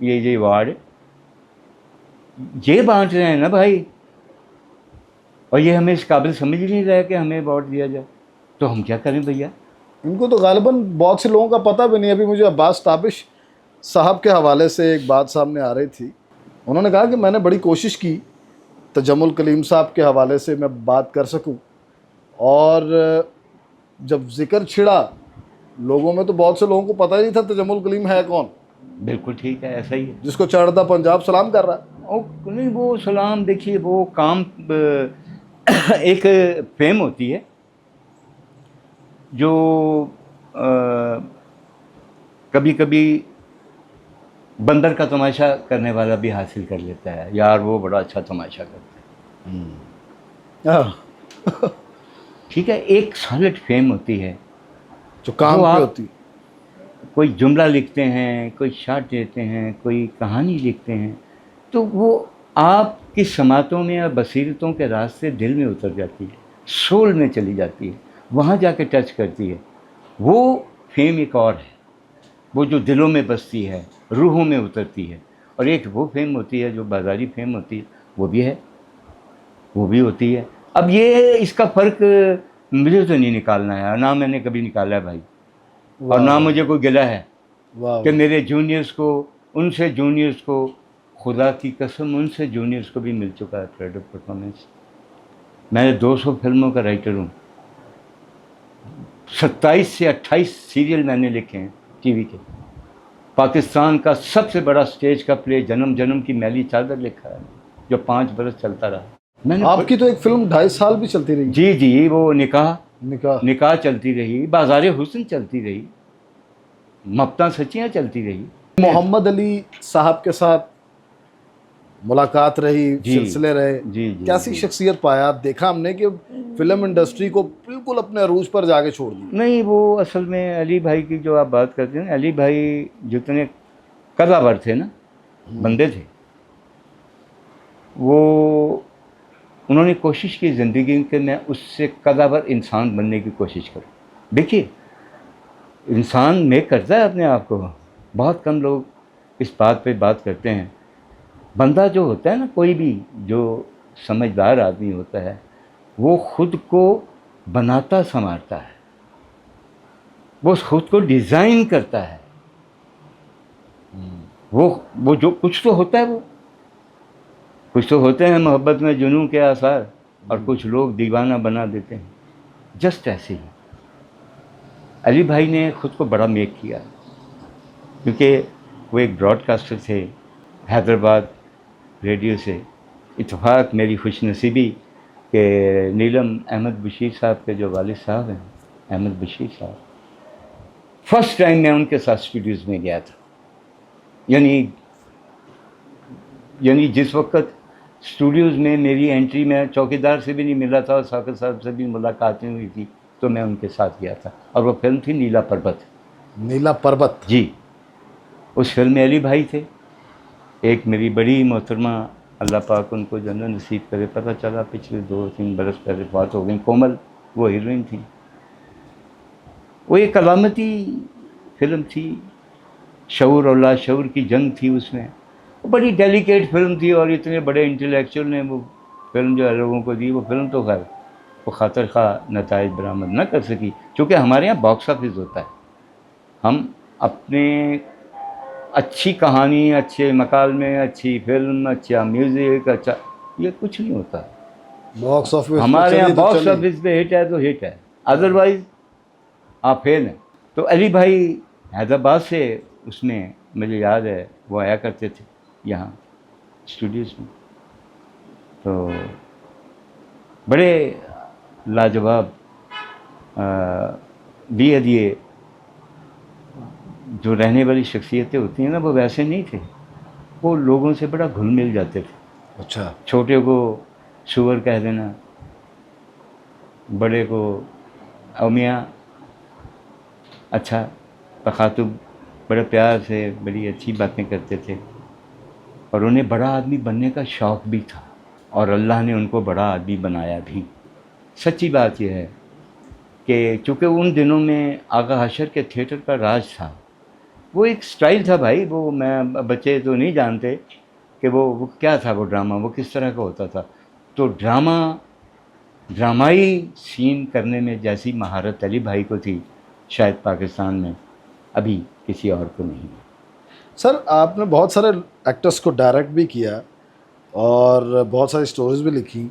یہ ایوارڈ یہ بانٹ رہے ہیں نا بھائی, اور یہ ہمیں اس قابل سمجھ نہیں رہا ہے کہ ہمیں ایوارڈ دیا جائے, تو ہم کیا کریں بھیا؟ ان کو تو غالباً بہت سے لوگوں کا پتہ بھی نہیں. ابھی مجھے عباس تابش صاحب کے حوالے سے ایک بات سامنے آ رہی تھی. انہوں نے کہا کہ میں نے بڑی کوشش کی تجمل کلیم صاحب کے حوالے سے میں بات کر سکوں, اور جب ذکر چھڑا لوگوں میں تو بہت سے لوگوں کو پتہ ہی نہیں تھا تجمل کلیم ہے کون. بالکل ٹھیک ہے, ایسا ہی ہے. جس کو چڑھتا پنجاب سلام کر رہا ہے. نہیں وہ سلام, دیکھیے وہ کام ایک فیم ہوتی ہے جو کبھی کبھی بندر کا تماشا کرنے والا بھی حاصل کر لیتا ہے. یار وہ بڑا اچھا تماشا کرتا ہے. ٹھیک ہے, ایک سالڈ فیم ہوتی ہے جو کام پہ ہوتی. کوئی جملہ لکھتے ہیں, کوئی شعر دیتے ہیں, کوئی کہانی لکھتے ہیں, تو وہ آپ کی سماعتوں میں یا بصیرتوں کے راستے دل میں اتر جاتی ہے, سول میں چلی جاتی ہے, وہاں جا کے ٹچ کرتی ہے. وہ فیم ایک اور ہے, وہ جو دلوں میں بستی ہے, روحوں میں اترتی ہے. اور ایک وہ فیم ہوتی ہے جو بازاری فیم ہوتی ہے, وہ بھی ہے, وہ بھی ہوتی ہے. اب یہ اس کا فرق مجھے تو نہیں نکالنا ہے, نہ میں نے کبھی نکالا ہے بھائی, اور نہ مجھے کوئی گلہ ہے کہ میرے جونیئرس کو, ان سے جونیئرس کو, خدا کی قسم ان سے جونیئرس کو بھی مل چکا ہے کریڈٹ پرفارمنس. میں 200 فلموں کا رائٹر ہوں, 27 سے 28 سیریل میں نے لکھے ہیں ٹی وی کے. پاکستان کا سب سے بڑا سٹیج کا پلے جنم جنم کی میلی چادر لکھا ہے جو 5 برس چلتا رہا. میں نے آپ کی تو ایک فلم 2.5 سال بھی چلتی رہی. جی جی, وہ نکاح چلتی رہی, بازار حسن چلتی رہی, مبتا سچیاں چلتی رہی. محمد علی صاحب کے ساتھ ملاقات رہی, سلسلے رہے, کیسی شخصیت پایا آپ؟ دیکھا ہم نے کہ فلم انڈسٹری کو بالکل اپنے عروج پر جا کے چھوڑ دی. نہیں, وہ اصل میں علی بھائی کی جو آپ بات کرتے ہیں, علی بھائی جتنے قداور تھے نا, بندے تھے, وہ انہوں نے کوشش کی زندگی کہ میں اس سے قداور انسان بننے کی کوشش کروں. دیکھیے انسان میک کرتا ہے اپنے آپ کو, بہت کم لوگ اس بات پہ بات کرتے ہیں. بندہ جو ہوتا ہے نا, کوئی بھی جو سمجھدار آدمی ہوتا ہے, وہ خود کو بناتا سنوارتا ہے, وہ خود کو ڈیزائن کرتا ہے. وہ جو کچھ تو ہوتا ہے, وہ کچھ تو ہوتے ہیں محبت میں جنوں کے آثار, اور کچھ لوگ دیوانہ بنا دیتے ہیں. جسٹ ایسے ہی علی بھائی نے خود کو بڑا میک کیا, کیونکہ وہ ایک براڈ کاسٹر تھے حیدرآباد ریڈیو سے. اتفاق میری خوش نصیبی کہ نیلم احمد بشیر صاحب کے جو والد صاحب ہیں, احمد بشیر صاحب, فرسٹ ٹائم میں ان کے ساتھ اسٹوڈیوز میں گیا تھا. یعنی جس وقت اسٹوڈیوز میں میری انٹری میں چوکیدار سے بھی نہیں ملا تھا اور ثاقب صاحب سے بھی ملاقاتیں ہوئی تھی, تو میں ان کے ساتھ گیا تھا. اور وہ فلم تھی نیلا پربت. نیلا پربت, جی. اس فلم میں علی بھائی تھے. ایک میری بڑی محترمہ, اللہ پاک ان کو جنت نصیب کرے, پتہ چلا پچھلے 2-3 برس پہلے بات ہو گئی, کومل وہ ہیروئن تھی. وہ ایک علامتی فلم تھی, شعور اور لاشعور کی جنگ تھی اس میں. بڑی ڈیلیکیٹ فلم تھی, اور اتنے بڑے انٹلیکچوئل نے وہ فلم جو ہے لوگوں کو دی. وہ فلم تو خیر وہ خاطر خواہ نتائج برآمد نہ کر سکی, چونکہ ہمارے یہاں باکس آفس ہوتا ہے. ہم اپنے اچھی کہانی, اچھے مکالمے, اچھی فلم, اچھا میوزک, اچھا یہ کچھ نہیں ہوتا. باکس آفس ہمارے یہاں باکس آفس پہ ہٹ ہے تو ہٹ ہے, ادروائز آپ فیل ہیں. تو علی بھائی حیدرآباد سے, اس میں مجھے یاد ہے وہ آیا کرتے تھے یہاں اسٹوڈیوز میں. تو بڑے لاجواب بھی یہ جو رہنے والی شخصیتیں ہوتی ہیں نا, وہ ویسے نہیں تھے. وہ لوگوں سے بڑا گھل مل جاتے تھے. اچھا, چھوٹے کو سور کہہ دینا, بڑے کو اومیاں, اچھا تخاطب, بڑے پیار سے بڑی اچھی باتیں کرتے تھے. اور انہیں بڑا آدمی بننے کا شوق بھی تھا, اور اللہ نے ان کو بڑا آدمی بنایا بھی. سچی بات یہ ہے کہ چونکہ ان دنوں میں آغا حشر کے تھیٹر کا راج تھا, وہ ایک سٹائل تھا بھائی، وہ میں بچے تو نہیں جانتے کہ وہ کیا تھا، وہ ڈرامہ وہ کس طرح کا ہوتا تھا. تو ڈرامائی سین کرنے میں جیسی مہارت علی بھائی کو تھی شاید پاکستان میں ابھی کسی اور کو نہیں. سر آپ نے بہت سارے ایکٹرس کو ڈائریکٹ بھی کیا اور بہت ساری سٹوریز بھی لکھی.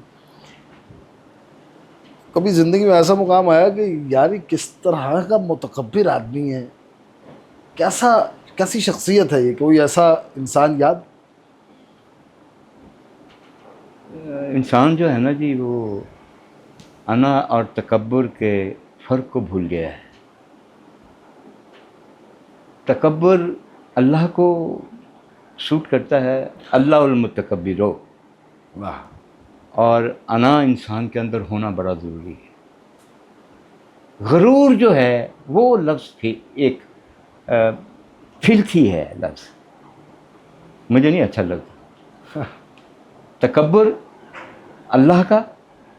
کبھی زندگی میں ایسا مقام آیا کہ یار یہ کس طرح کا متکبر آدمی ہے، کیسی شخصیت ہے یہ، کوئی ایسا انسان یاد؟ انسان جو ہے نا جی، وہ انا اور تکبر کے فرق کو بھول گیا ہے. تکبر اللہ کو سوٹ کرتا ہے، اللہ المتکبرو، واہ. اور اور انا انسان کے اندر ہونا بڑا ضروری ہے. غرور جو ہے وہ لفظ ایک فلتھی ہے لفظ، مجھے نہیں اچھا لگتا. تکبر اللہ کا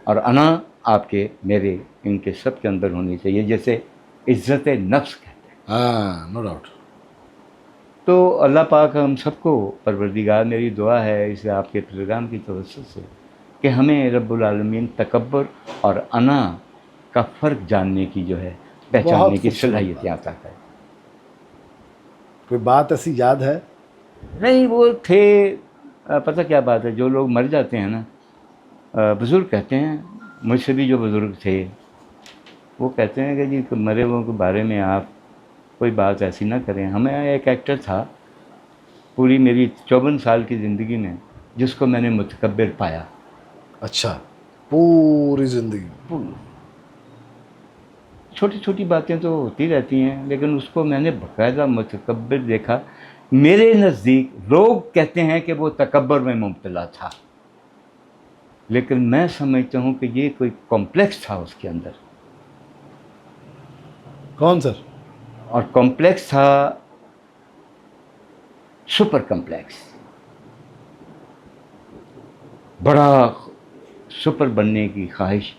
اور انا آپ کے میرے ان کے سب کے اندر ہونی چاہیے، جیسے عزت نفس کہتے ہیں. ہاں، نو ڈاؤٹ. تو اللہ پاک ہم سب کو، پروردگار میری دعا ہے اس آپ کے پروگرام کی توسط سے، کہ ہمیں رب العالمین تکبر اور انا کا فرق جاننے کی جو ہے، پہچاننے کی صلاحیت عطا کرے. کوئی بات ایسی یاد ہے؟ نہیں، وہ تھے، پتہ کیا بات ہے، جو لوگ مر جاتے ہیں نا، بزرگ کہتے ہیں، مجھ سے بھی جو بزرگ تھے وہ کہتے ہیں کہ جی مرے ہوئوں کے بارے میں آپ کوئی بات ایسی نہ کریں. ہمیں ایک ایکٹر تھا پوری میری 54 سال کی زندگی میں جس کو میں نے متکبر پایا. اچھا، پوری زندگی؟ چھوٹی چھوٹی باتیں تو ہوتی رہتی ہیں، لیکن اس کو میں نے باقاعدہ متکبر دیکھا. میرے نزدیک لوگ کہتے ہیں کہ وہ تکبر میں مبتلا تھا، لیکن میں سمجھتا ہوں کہ یہ کوئی کمپلیکس تھا اس کے اندر. کون سر؟ اور کمپلیکس تھا سپر کمپلیکس، بڑا سپر بننے کی خواہش،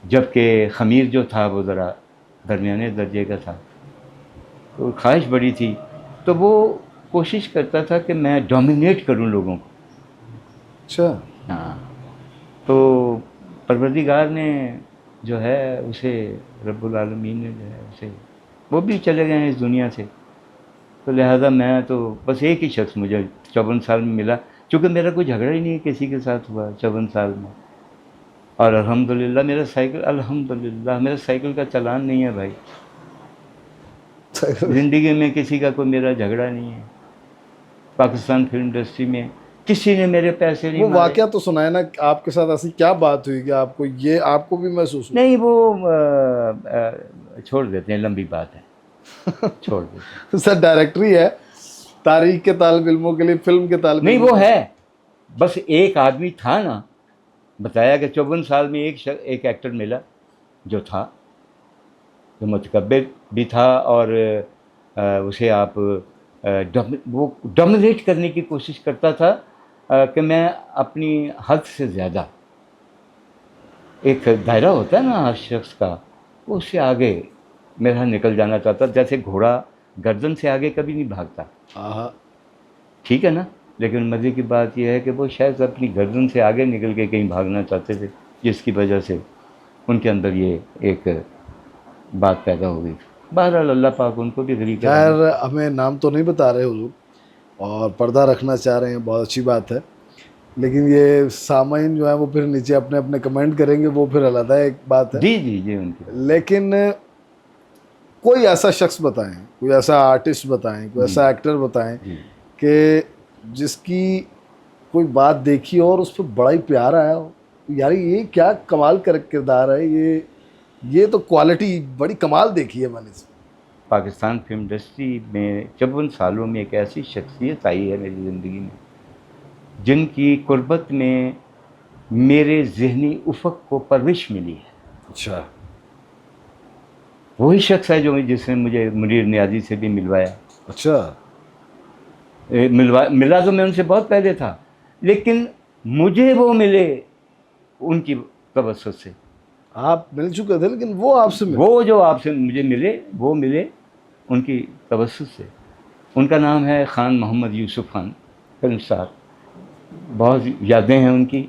جبکہ خمیر جو تھا وہ ذرا درمیانے درجے کا تھا. تو خواہش بڑی تھی، تو وہ کوشش کرتا تھا کہ میں ڈومینیٹ کروں لوگوں کو. اچھا. ہاں، تو پروردگار نے جو ہے اسے، رب العالمین نے جو ہے اسے، وہ بھی چلے گئے ہیں اس دنیا سے. تو لہذا میں تو بس ایک ہی شخص مجھے 54 سال میں ملا، چونکہ میرا کوئی جھگڑا ہی نہیں کسی کے ساتھ ہوا 54 سال میں. اور الحمدللہ میرا سائیکل کا چلان نہیں ہے بھائی. زندگی میں کسی کا کوئی میرا جھگڑا نہیں ہے. پاکستان فلم انڈسٹری میں کسی نے میرے پیسے نہیں وہ مارے. واقعہ تو سنائے نا، آپ کے ساتھ ایسی کیا بات ہوئی کہ آپ کو بھی محسوس ہوا؟ نہیں، وہ چھوڑ دیتے ہیں، لمبی بات ہے، چھوڑ دیتے ہیں. سر ڈائریکٹری ہے، تاریخ کے طالب علموں کے لیے، فلم کے طالب نہیں، علموں وہ ہے، بس ایک آدمی تھا نا، بتایا کہ 54 سال میں ایک ایکٹر ملا جو تھا، جو متکبر بھی تھا، اور اسے آپ وہ ڈومینیٹ کرنے کی کوشش کرتا تھا کہ میں اپنی حد سے زیادہ، ایک دائرہ ہوتا ہے نا ہر شخص کا، وہ اس سے آگے میرا نکل جانا چاہتا. جیسے گھوڑا گردن سے آگے کبھی نہیں بھاگتا، آہا. ٹھیک ہے نا، لیکن مزے کی بات یہ ہے کہ وہ شاید اپنی گردن سے آگے نکل کے کہیں بھاگنا چاہتے تھے، جس کی وجہ سے ان کے اندر یہ ایک بات پیدا ہو گئی. بہرحال اللہ پاک ان کو بھی غریب ہے. خیر، ہمیں نام تو نہیں بتا رہے حضور، اور پردہ رکھنا چاہ رہے ہیں، بہت اچھی بات ہے، لیکن یہ سامعین جو ہیں وہ پھر نیچے اپنے اپنے کمنٹ کریں گے، وہ پھر علیحدہ ایک بات ہے. جی ان کی. لیکن کوئی ایسا شخص بتائیں، کوئی ایسا آرٹسٹ بتائیں، کوئی ایسا ایکٹر بتائیں کہ جس کی کوئی بات دیکھی اور اس پہ بڑا ہی پیار آیا ہو، یار یہ کیا کمال کا کردار ہے، یہ تو کوالٹی بڑی کمال دیکھی ہے میں نے. پاکستان فلم انڈسٹری میں 54 سالوں میں ایک ایسی شخصیت آئی ہے میری زندگی میں جن کی قربت میں میرے ذہنی افق کو پرورش ملی ہے. اچھا. وہی شخص ہے جس نے مجھے منیر نیازی سے بھی ملوایا. اچھا. ملا تو میں ان سے بہت پہلے تھا، لیکن مجھے وہ ملے ان کی توسط سے. آپ مل چکے تھے لیکن وہ آپ سے ملے؟ وہ جو آپ سے مجھے ملے وہ ملے ان کی توسط سے. ان کا نام ہے خان محمد یوسف خان، فلم اسٹار. بہت یادیں ہیں ان کی.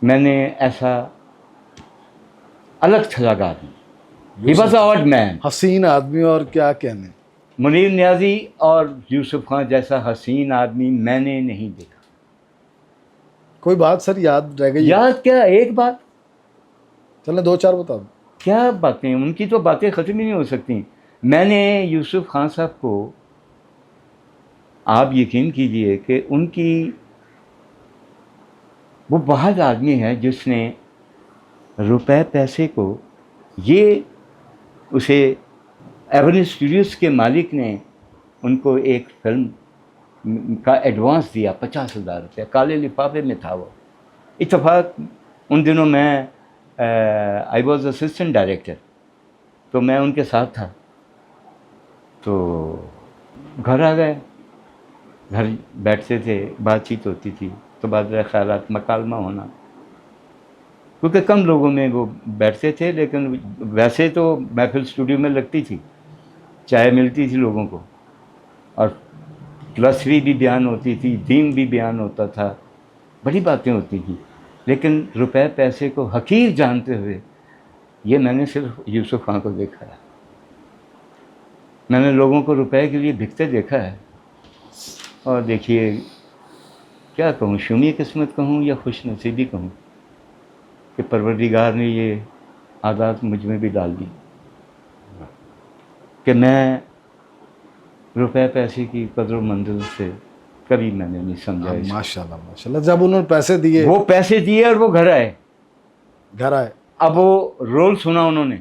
میں نے ایسا الگ تھلگ آدمی، ہی واز اے آڈ مین. حسین آدمی اور کیا کہنے. منیر نیازی اور یوسف خان جیسا حسین آدمی میں نے نہیں دیکھا. کوئی بات سر یاد رہ گئی؟ یاد کیا، ایک بات، چلیں 2-4 بتا دو. کیا باتیں، ان کی تو باتیں ختم ہی نہیں ہو سکتی. میں نے یوسف خان صاحب کو، آپ یقین کیجئے کہ ان کی، وہ بہت آدمی ہے جس نے روپے پیسے کو، یہ اسے ایونیو اسٹوڈیوز کے مالک نے ان کو ایک فلم کا ایڈوانس دیا 50,000 روپیہ، کالے لفافے میں تھا وہ. اتفاق ان دنوں میں آئی واز اسسٹنٹ ڈائریکٹر، تو میں ان کے ساتھ تھا. تو گھر آ گئے، گھر بیٹھتے تھے، بات چیت ہوتی تھی، تبادلہ خیالات، مکالمہ ہونا، کیونکہ کم لوگوں میں وہ بیٹھتے تھے. لیکن ویسے تو محفل اسٹوڈیو میں لگتی تھی، چائے ملتی تھی لوگوں کو، اور فلسفی بھی بیان ہوتی تھی، دین بھی بیان ہوتا تھا، بڑی باتیں ہوتی تھیں. لیکن روپے پیسے کو حقیر جانتے ہوئے، یہ میں نے صرف یوسف خان کو دیکھا ہے. میں نے لوگوں کو روپے کے لیے بھکتے دیکھا ہے. اور دیکھیے کیا کہوں، شومی قسمت کہوں یا خوش نصیبی کہوں کہ پروردگار نے یہ عادات مجھ میں بھی ڈال دی کہ میں روپے پیسے کی قدر و منزل سے کبھی میں نے نہیں سمجھا. ماشاءاللہ ماشاءاللہ. جب انہوں نے پیسے دیے، وہ پیسے دیے اور وہ گھر آئے. گھر آئے. اب وہ رول سنا انہوں نے،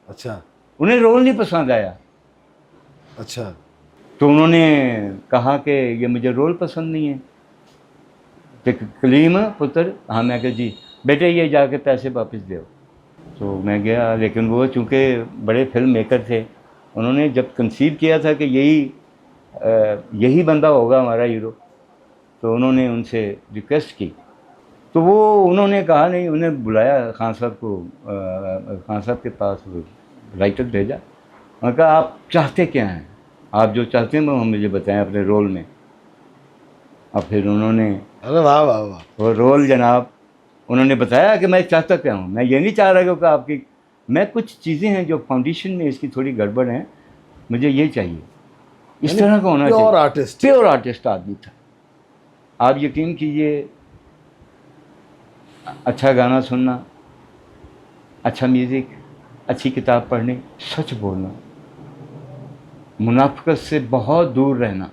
اچھا انہیں رول نہیں پسند آیا. اچھا. تو انہوں نے کہا کہ یہ مجھے رول پسند نہیں ہے. کہ کلیم پتر، ہاں میں کہ جی بیٹے یہ جا کے پیسے واپس دو. تو میں گیا، لیکن وہ چونکہ بڑے فلم میکر تھے، انہوں نے جب کنسیو کیا تھا کہ یہی بندہ ہوگا ہمارا ہیرو، تو انہوں نے ان سے ریکویسٹ کی. تو وہ انہوں نے کہا نہیں، انہیں بلایا خان صاحب کو، خان صاحب کے پاس رائٹر بھیجا. انہوں نے کہا آپ چاہتے کیا ہیں، آپ جو چاہتے ہیں وہ مجھے بتائیں اپنے رول میں. اور پھر انہوں نے، ارے واہ واہ واہ. وہ رول جناب انہوں نے بتایا کہ میں چاہتا کیا ہوں. میں یہ نہیں چاہ رہا کہ آپ کی، میں کچھ چیزیں ہیں جو فاؤنڈیشن میں اس کی تھوڑی گڑبڑ ہیں، مجھے یہ چاہیے. اس طرح کا ہونا چاہیے. Pure artist. پیور آرٹسٹ آدمی تھا. آپ یقین کیجئے، اچھا گانا سننا، اچھا میوزک، اچھی کتاب پڑھنے، سچ بولنا، منافقت سے بہت دور رہنا.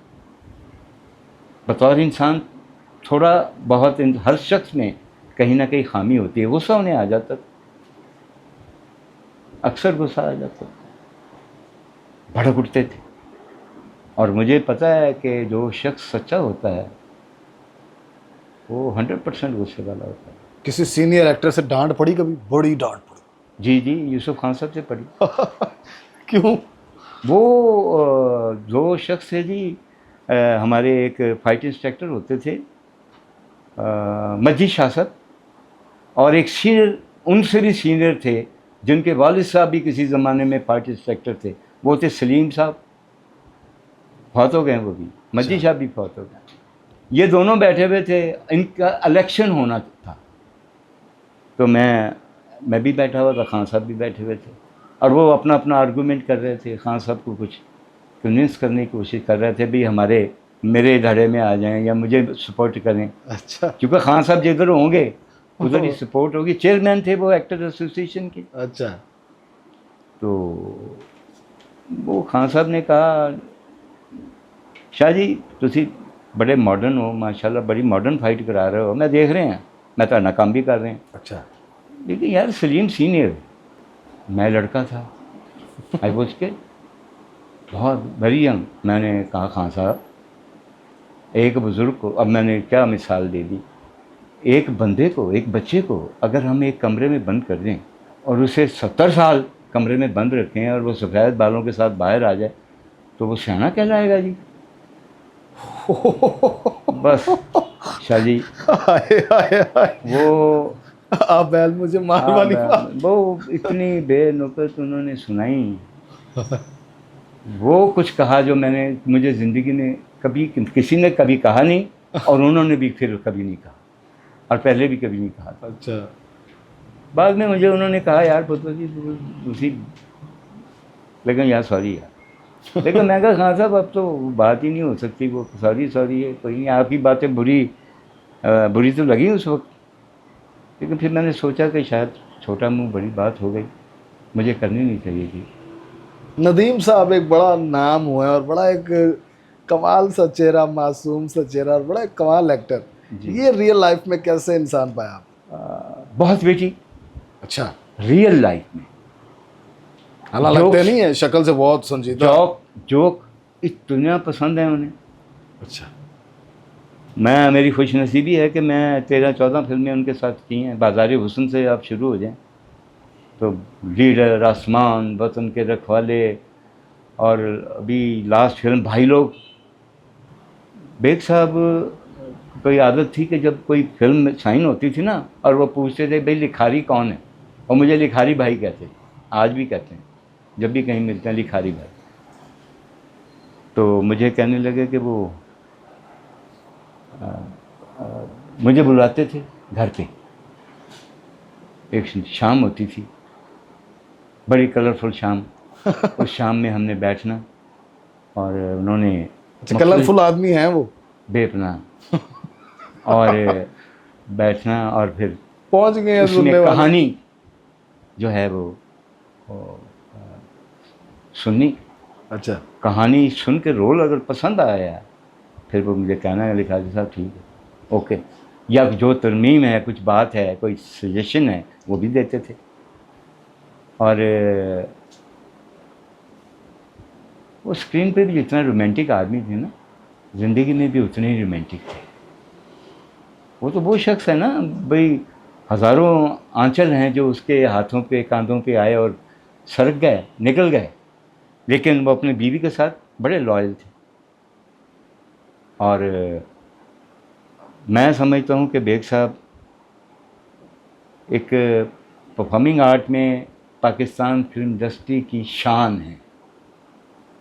بطور انسان تھوڑا بہت ہر شخص میں کہیں نہ کہیں خامی ہوتی ہے. غصہ انہیں آ جاتا تھا، اکثر غصہ آ جاتا تھا، بھڑک اٹھتے تھے. اور مجھے پتہ ہے کہ جو شخص سچا ہوتا ہے وہ 100% غصے والا ہوتا ہے. کسی سینئر ایکٹر سے ڈانٹ پڑی کبھی؟ بڑی ڈانٹ پڑی؟ جی جی، یوسف خان صاحب سے پڑھی. کیوں؟ وہ جو شخص تھے جی، ہمارے ایک فائٹ انسٹرکٹر ہوتے تھے مجید شاہ صاحب، اور ایک سینئر، ان سے بھی سینئر تھے جن کے والد صاحب بھی کسی زمانے میں فائٹ انسٹرکٹر تھے، وہ تھے سلیم صاحب. فوت ہو گئے وہ بھی، مجید صاحب بھی فوت ہو گئے. یہ دونوں بیٹھے ہوئے تھے، ان کا الیکشن ہونا تھا. تو میں بھی بیٹھا ہوا تھا، خان صاحب بھی بیٹھے ہوئے تھے، اور وہ اپنا آرگومنٹ کر رہے تھے. خان صاحب کو کچھ کنونس کرنے کی کوشش کر رہے تھے بھی میرے دھڑے میں آ جائیں یا مجھے سپورٹ کریں. اچھا. کیونکہ خان صاحب جدھر ہوں گے ادھر ہی سپورٹ ہوگی. چیئرمین تھے وہ ایکٹر ایسوسیشن کے. اچھا. تو وہ خان صاحب نے کہا شاہ جی تسی بڑے ماڈرن ہو ماشاءاللہ، بڑی ماڈرن فائٹ کرا رہے ہو، میں دیکھ رہے ہیں، میں تو ناکام بھی کر رہے ہیں. اچھا. لیکن یار سلیم سینئر، میں لڑکا تھا، آئی واز کے بہت ویری ینگ. میں نے کہا خان صاحب ایک بزرگ کو، اب میں نے کیا مثال دے دی، ایک بندے کو، ایک بچے کو اگر ہم ایک کمرے میں بند کر دیں اور اسے 70 سال کمرے میں بند رکھیں اور وہ سفید بالوں کے ساتھ باہر آ جائے تو وہ سیاںا کہلائے گا جی. بس شاہ جی وہ آپ بیل مجھے مار والی بات. وہ اتنی بے نکت انہوں نے سنائی وہ کچھ کہا جو میں نے مجھے زندگی میں کبھی کسی نے کبھی کہا نہیں، اور انہوں نے بھی پھر کبھی نہیں کہا، اور پہلے بھی کبھی نہیں کہا. اچھا. بعد میں مجھے انہوں نے کہا یار پتو جی دوسری، لیکن یار سوری یار، لیکن میں کہا خان صاحب اب تو بات ہی نہیں ہو سکتی، وہ سوری ہے کوئی نہیں، آپ کی باتیں بری تو لگی اس وقت، لیکن پھر میں نے سوچا کہ شاید چھوٹا منہ بڑی بات ہو گئی، مجھے کرنی نہیں چاہیے تھی. ندیم صاحب ایک بڑا نام ہوا ہے اور بڑا ایک کمال سا چہرہ، معصوم سا چہرہ اور بڑا ایک کمال ایکٹر. جی. یہ ریئل لائف میں کیسے انسان پایا آپ؟ بہت بیٹی اچھا. ریئل لائف میں حالانکہ لگتے نہیں ہے شکل سے بہت سنجیدہ. جوک اتنا پسند ہے انہیں. اچھا. میری خوش نصیبی ہے کہ میں 13-14 فلمیں ان کے ساتھ کی ہیں. بازار حسن سے آپ شروع ہو جائیں تو لیڈر، آسمان، وطن کے رکھوالے، اور ابھی لاسٹ فلم بھائی لوگ. بیگ صاحب کوئی عادت تھی کہ جب کوئی فلم سائن ہوتی تھی نا اور وہ پوچھتے تھے بھائی لکھاری کون ہے، اور مجھے لکھاری بھائی کہتے ہیں، آج بھی کہتے ہیں جب بھی کہیں ملتے ہیں لکھاری بھائی. تو مجھے کہنے لگے کہ وہ مجھے بلاتے تھے گھر پہ. ایک شام ہوتی تھی بڑی کلرفل شام، اس شام میں ہم نے بیٹھنا اور انہوں نے اچھا کلرفل آدمی ہیں وہ، بے پناہ، اور بیٹھنا اور پھر پہنچ گئے ہیں اس میں سننے والے. کہانی جو ہے وہ سننی. اچھا. کہانی سن کے رول اگر پسند آیا پھر وہ مجھے کہنا ہے لکھاری صاحب ٹھیک ہے اوکے، یا جو ترمیم ہے، کچھ بات ہے، کوئی سجیشن ہے، وہ بھی دیتے تھے. اور وہ اسکرین پہ بھی جتنا رومانٹک آدمی تھے نا، زندگی میں بھی اتنے ہی رومانٹک تھے. وہ تو وہ شخص ہے نا بھائی، ہزاروں آنچل ہیں جو اس کے ہاتھوں پہ کاندھوں پہ آئے اور سرک گئے، نکل گئے، لیکن وہ اپنے بیوی کے ساتھ بڑے لائل تھے. اور میں سمجھتا ہوں کہ بیگ صاحب ایک پرفارمنگ آرٹ میں پاکستان فلم انڈسٹری کی شان ہیں،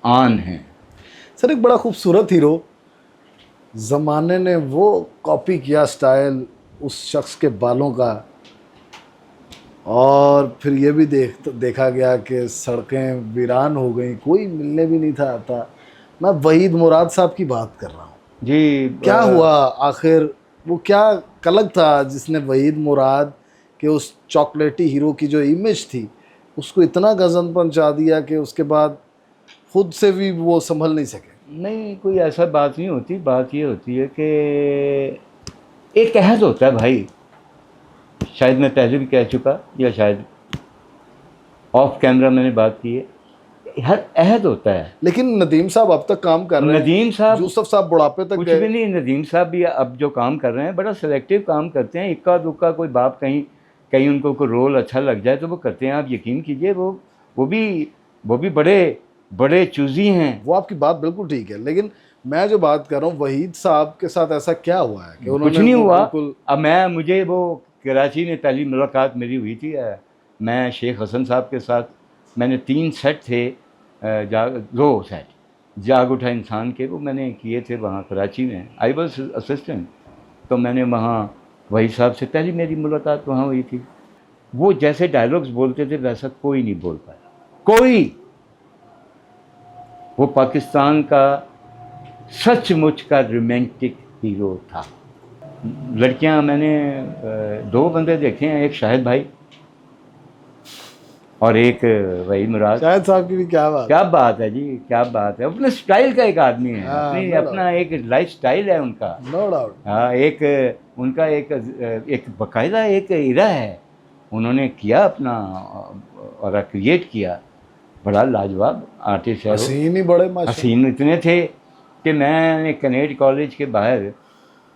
آن ہیں. سر ایک بڑا خوبصورت ہیرو، زمانے نے وہ کاپی کیا سٹائل اس شخص کے بالوں کا، اور پھر یہ بھی دیکھا گیا کہ سڑکیں ویران ہو گئیں، کوئی ملنے بھی نہیں تھا آتا. میں وحید مراد صاحب کی بات کر رہا ہوں. جی. کیا ہوا آخر؟ وہ کیا کلک تھا جس نے وحید مراد کے اس چاکلیٹی ہیرو کی جو امیج تھی اس کو اتنا گزن پہنچا دیا کہ اس کے بعد خود سے بھی وہ سنبھل نہیں سکے؟ نہیں، کوئی ایسا بات نہیں ہوتی. بات یہ ہوتی ہے کہ ایک عہد ہوتا ہے بھائی، شاید میں پہلے بھی کہہ چکا یا شاید آف کیمرہ میں نے بات کی ہے، ہر عہد ہوتا ہے. لیکن ندیم صاحب اب تک کام کر رہے ہیں. ندیم صاحب یوسف صاحب بڑھاپے تک کچھ گئے. بھی نہیں. ندیم صاحب بھی اب جو کام کر رہے ہیں بڑا سلیکٹیو کام کرتے ہیں. اکا دکا کوئی باپ کہیں ان کو کوئی رول اچھا لگ جائے تو وہ کرتے ہیں. آپ یقین کیجئے وہ بھی بڑے چوزی ہیں. وہ آپ کی بات بالکل ٹھیک ہے، لیکن میں جو بات کر رہا ہوں وحید صاحب کے ساتھ ایسا کیا ہوا ہے کہ انہوں کچھ نے نہیں ہوا. بالکل. اب مجھے وہ کراچی میں پہلی ملاقات میری ہوئی تھی، میں شیخ حسن صاحب کے ساتھ، میں نے 3 سیٹ تھے، 2 سیٹ جاگ اٹھا انسان کے، وہ میں نے کیے تھے وہاں کراچی میں. I was assistant. تو میں نے وہاں وحید صاحب سے پہلی میری ملاقات وہاں ہوئی تھی. وہ جیسے ڈائلاگز بولتے تھے ویسا کوئی نہیں بول پایا، کوئی. وہ پاکستان کا سچ مچ کا رومانٹک ہیرو تھا. لڑکیاں میں نے 2 بندے دیکھے ہیں، ایک شاہد بھائی اور ایک وحید مراد. شاہد صاحب کی بھی کیا بات ہے جی، کیا بات ہے. اپنے سٹائل کا ایک آدمی ہے، اپنا ایک لائف سٹائل ہے ان کا. No doubt. ہاں، ان کا ایک باقاعدہ ایک ایرا ہے، انہوں نے کیا اپنا اور کریٹ کیا. بڑا لاجواب آرٹسٹ ہے. حسین ہی بڑے حسین اتنے تھے کہ میں نے کنیڈ کالج کے باہر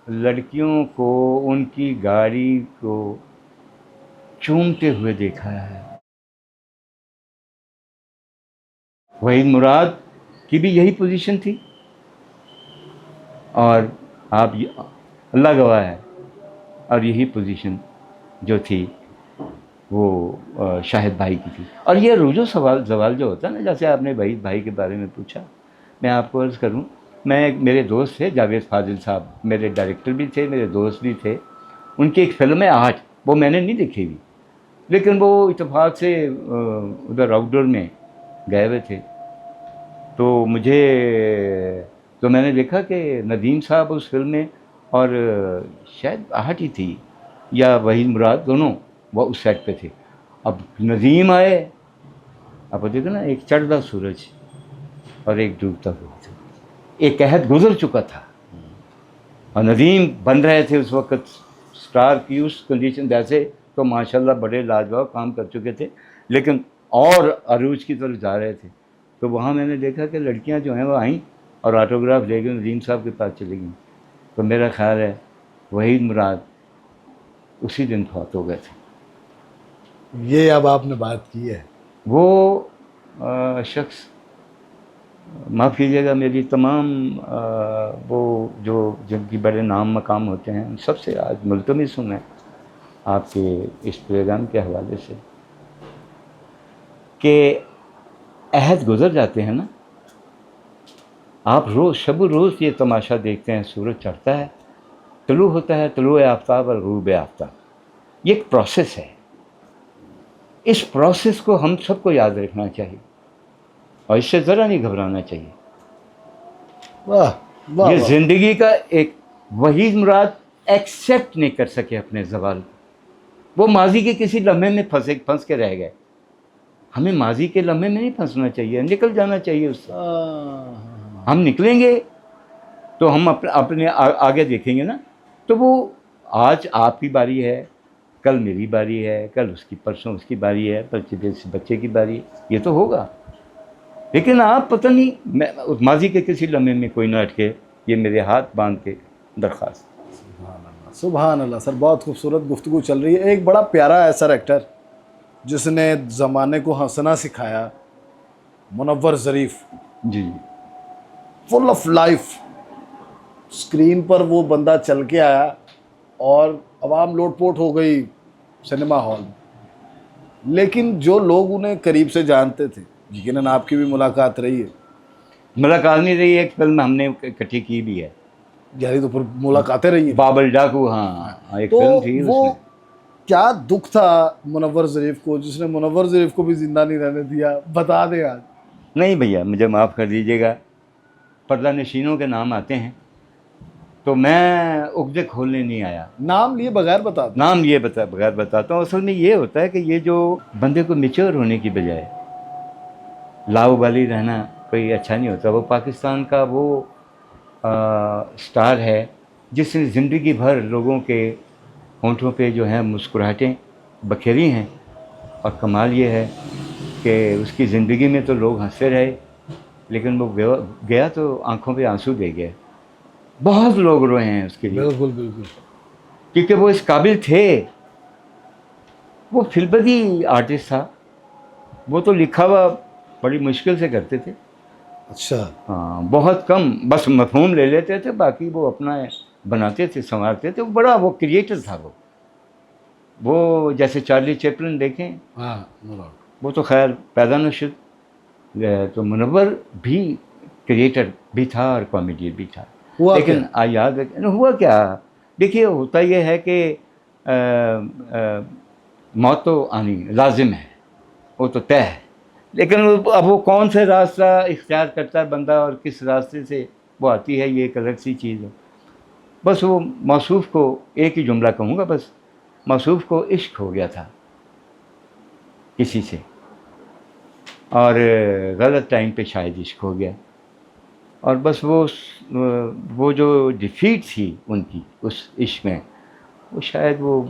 لڑکیوں کو ان کی گاڑی کو چومتے ہوئے دیکھا ہے. وحید مراد کی بھی یہی پوزیشن تھی، اور آپ اللہ گواہ ہے، اور یہی پوزیشن جو تھی وہ شاہد بھائی کی تھی. اور یہ روج و زوال جو ہوتا ہے نا، جیسے آپ نے وحید بھائی کے بارے میں پوچھا، میں آپ کو عرض کروں، میرے دوست تھے جاوید فاضل صاحب، میرے ڈائریکٹر بھی تھے، میرے دوست بھی تھے. ان کی ایک فلم ہے آٹھ، وہ میں نے نہیں دیکھی ہوئی، لیکن وہ اتفاق سے ادھر آؤٹ ڈور میں گئے ہوئے تھے، تو میں نے دیکھا کہ ندیم صاحب اس فلم میں، اور شاید آہٹ ہی تھی یا وحید مراد، دونوں وہ اس سیٹ پہ تھے. اب ندیم آئے، اب دیکھو نا، ایک چڑھتا سورج اور ایک ڈوبتا سورج، ایک عہد گزر چکا تھا اور ندیم بن رہے تھے اس وقت اسٹار کی اس کنڈیشن جیسے، تو ماشاءاللہ بڑے لاجواب کام کر چکے تھے، لیکن اور عروج کی طرف جا رہے تھے. تو وہاں میں نے دیکھا کہ لڑکیاں جو ہیں وہ آئیں اور آٹوگراف لے گئیں، ندیم صاحب کے پاس چلی گئیں. تو میرا خیال ہے وحید مراد اسی دن فوت ہو گئے تھے. یہ اب آپ نے بات کی ہے. وہ شخص، معاف کیجیے گا، میری تمام وہ جو جن کی بڑے نام مقام ہوتے ہیں، ان سب سے آج ملتمس ہوں میں آپ کے اس پروگرام کے حوالے سے کہ عہد گزر جاتے ہیں نا. آپ روز شب و روز یہ تماشا دیکھتے ہیں، سورج چڑھتا ہے، طلوع ہوتا ہے، طلوع آفتاب اور غروب آفتاب. یہ ایک پروسیس ہے، اس پروسیس کو ہم سب کو یاد رکھنا چاہیے اور اس سے ذرا نہیں گھبرانا چاہیے. واہ واہ یہ واہ. زندگی کا ایک، وحید مراد ایکسیپٹ نہیں کر سکے اپنے زوال کو. وہ ماضی کے کسی لمحے میں پھنس کے رہ گئے. ہمیں ماضی کے لمحے میں نہیں پھنسنا چاہیے، نکل جانا چاہیے اس سے. ہم نکلیں گے تو ہم اپنے آگے دیکھیں گے نا. تو وہ آج آپ کی باری ہے، کل میری باری ہے، کل اس کی، پرسوں اس کی باری ہے، بچے کی باری ہے. یہ تو ہوگا، لیکن آپ پتہ نہیں، میں ماضی کے کسی لمحے میں کوئی نہ اٹکے. یہ میرے ہاتھ باندھ کے درخواست. سبحان اللہ سر، بہت خوبصورت گفتگو چل رہی ہے. ایک بڑا پیارا ایسا ایکٹر جس نے زمانے کو ہنسنا سکھایا، منور ظریف. جی فل آف لائف. اسکرین پر وہ بندہ چل کے آیا اور عوام لوٹ پوٹ ہو گئی سنیما ہال میں. لیکن جو لوگ انہیں قریب سے جانتے تھے، یقیناً آپ کی بھی ملاقات رہی ہے. ملاقات نہیں رہی، ایک فلم ہم نے اکٹھی کی بھی ہے، یعنی تو پھر ملاقاتیں رہی ہیں. بابل ڈاکو. ہاں ایک تو فلم تھی اس وہ میں. کیا دکھ تھا منور ظریف کو، جس نے منور ظریف کو بھی زندہ نہیں رہنے دیا؟ بتا دیں آج. نہیں بھیا، مجھے معاف کر دیجیے گا، پردہ نشینوں کے نام آتے ہیں تو میں عقدے کھولنے نہیں آیا. نام لیے بغیر بتا دیں. نام یہ بغیر بتاتا ہوں. اصل میں یہ ہوتا ہے کہ یہ جو بندے کو میچور ہونے کی بجائے لاؤبالی رہنا کوئی اچھا نہیں ہوتا. وہ پاکستان کا وہ سٹار ہے جس نے زندگی بھر لوگوں کے ہونٹوں پہ جو ہیں مسکراہٹیں بکھیری ہیں، اور کمال یہ ہے کہ اس کی زندگی میں تو لوگ ہنستے رہے، لیکن وہ گیا تو آنکھوں پہ آنسو دے گیا. بہت لوگ روئے ہیں اس کے لیے، بالکل بالکل. کیونکہ وہ اس قابل تھے. وہ فلبدی آرٹسٹ تھا، وہ تو لکھا ہوا بڑی مشکل سے کرتے تھے. اچھا. ہاں، بہت کم، بس مفہوم لے لیتے تھے، باقی وہ اپنا بناتے تھے، سنوارتے تھے. بڑا وہ کریٹر تھا. وہ جیسے چارلی چیپلن دیکھیں، ہاں وہ تو خیر پیدا نہ شد، تو منور بھی کریٹر بھی تھا اور کامیڈین بھی تھا. لیکن یاد ہوا کیا، دیکھیے ہوتا یہ ہے کہ موت تو آنی لازم ہے، وہ تو طے ہے. لیکن اب وہ کون سے راستہ اختیار کرتا ہے بندہ اور کس راستے سے وہ آتی ہے، یہ ایک الگ سی چیز ہے. بس وہ موصوف کو ایک ہی جملہ کہوں گا، بس موصوف کو عشق ہو گیا تھا کسی سے، اور غلط ٹائم پہ شاید عشق ہو گیا. اور بس وہ جو ڈیفیٹ تھی ان کی اس عشق میں، وہ شاید وہ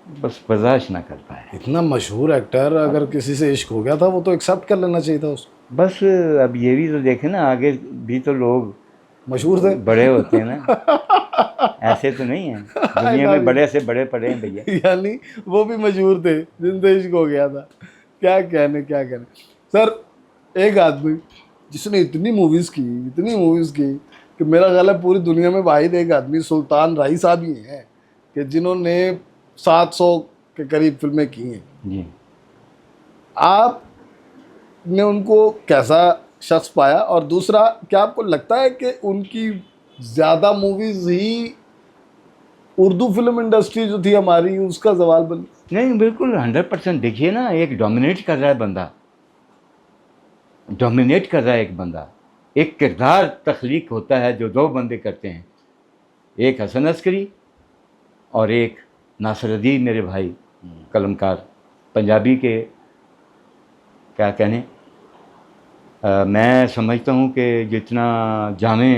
بس برداشت نہ کر پائے. اتنا مشہور ایکٹر اگر کسی سے عشق ہو گیا تھا، وہ تو ایکسیپٹ کر لینا چاہیے تھا اس کو. بس اب یہ بھی تو دیکھیں نا، آگے بھی تو لوگ مشہور تھے، بڑے ہوتے ہیں نا. ایسے تو نہیں ہیں دنیا میں، بڑے سے بڑے پڑے ہیں بھیا. یعنی وہ بھی مشہور تھے جن سے عشق ہو گیا تھا. کیا کہنے. سر، ایک آدمی جس نے اتنی موویز کی کہ میرا خیال ہے پوری دنیا میں واحد ایک آدمی سلطان راہی صاحب ہی ہیں کہ جنہوں نے 700 کے قریب فلمیں کی ہیں. جی. آپ نے ان کو کیسا شخص پایا, اور دوسرا کیا آپ کو لگتا ہے کہ ان کی زیادہ موویز ہی اردو فلم انڈسٹری جو تھی ہماری اس کا زوال بن؟ نہیں, بالکل 100%. دیکھیے نا, ایک ڈومینیٹ کر رہا ہے بندہ, ڈومینیٹ کر رہا ہے ایک بندہ. ایک کردار تخلیق ہوتا ہے جو دو بندے کرتے ہیں, ایک حسن عسکری اور ایک ناصر الدین میرے بھائی قلمکار پنجابی کے. کیا کہنے, میں سمجھتا ہوں کہ جتنا جامع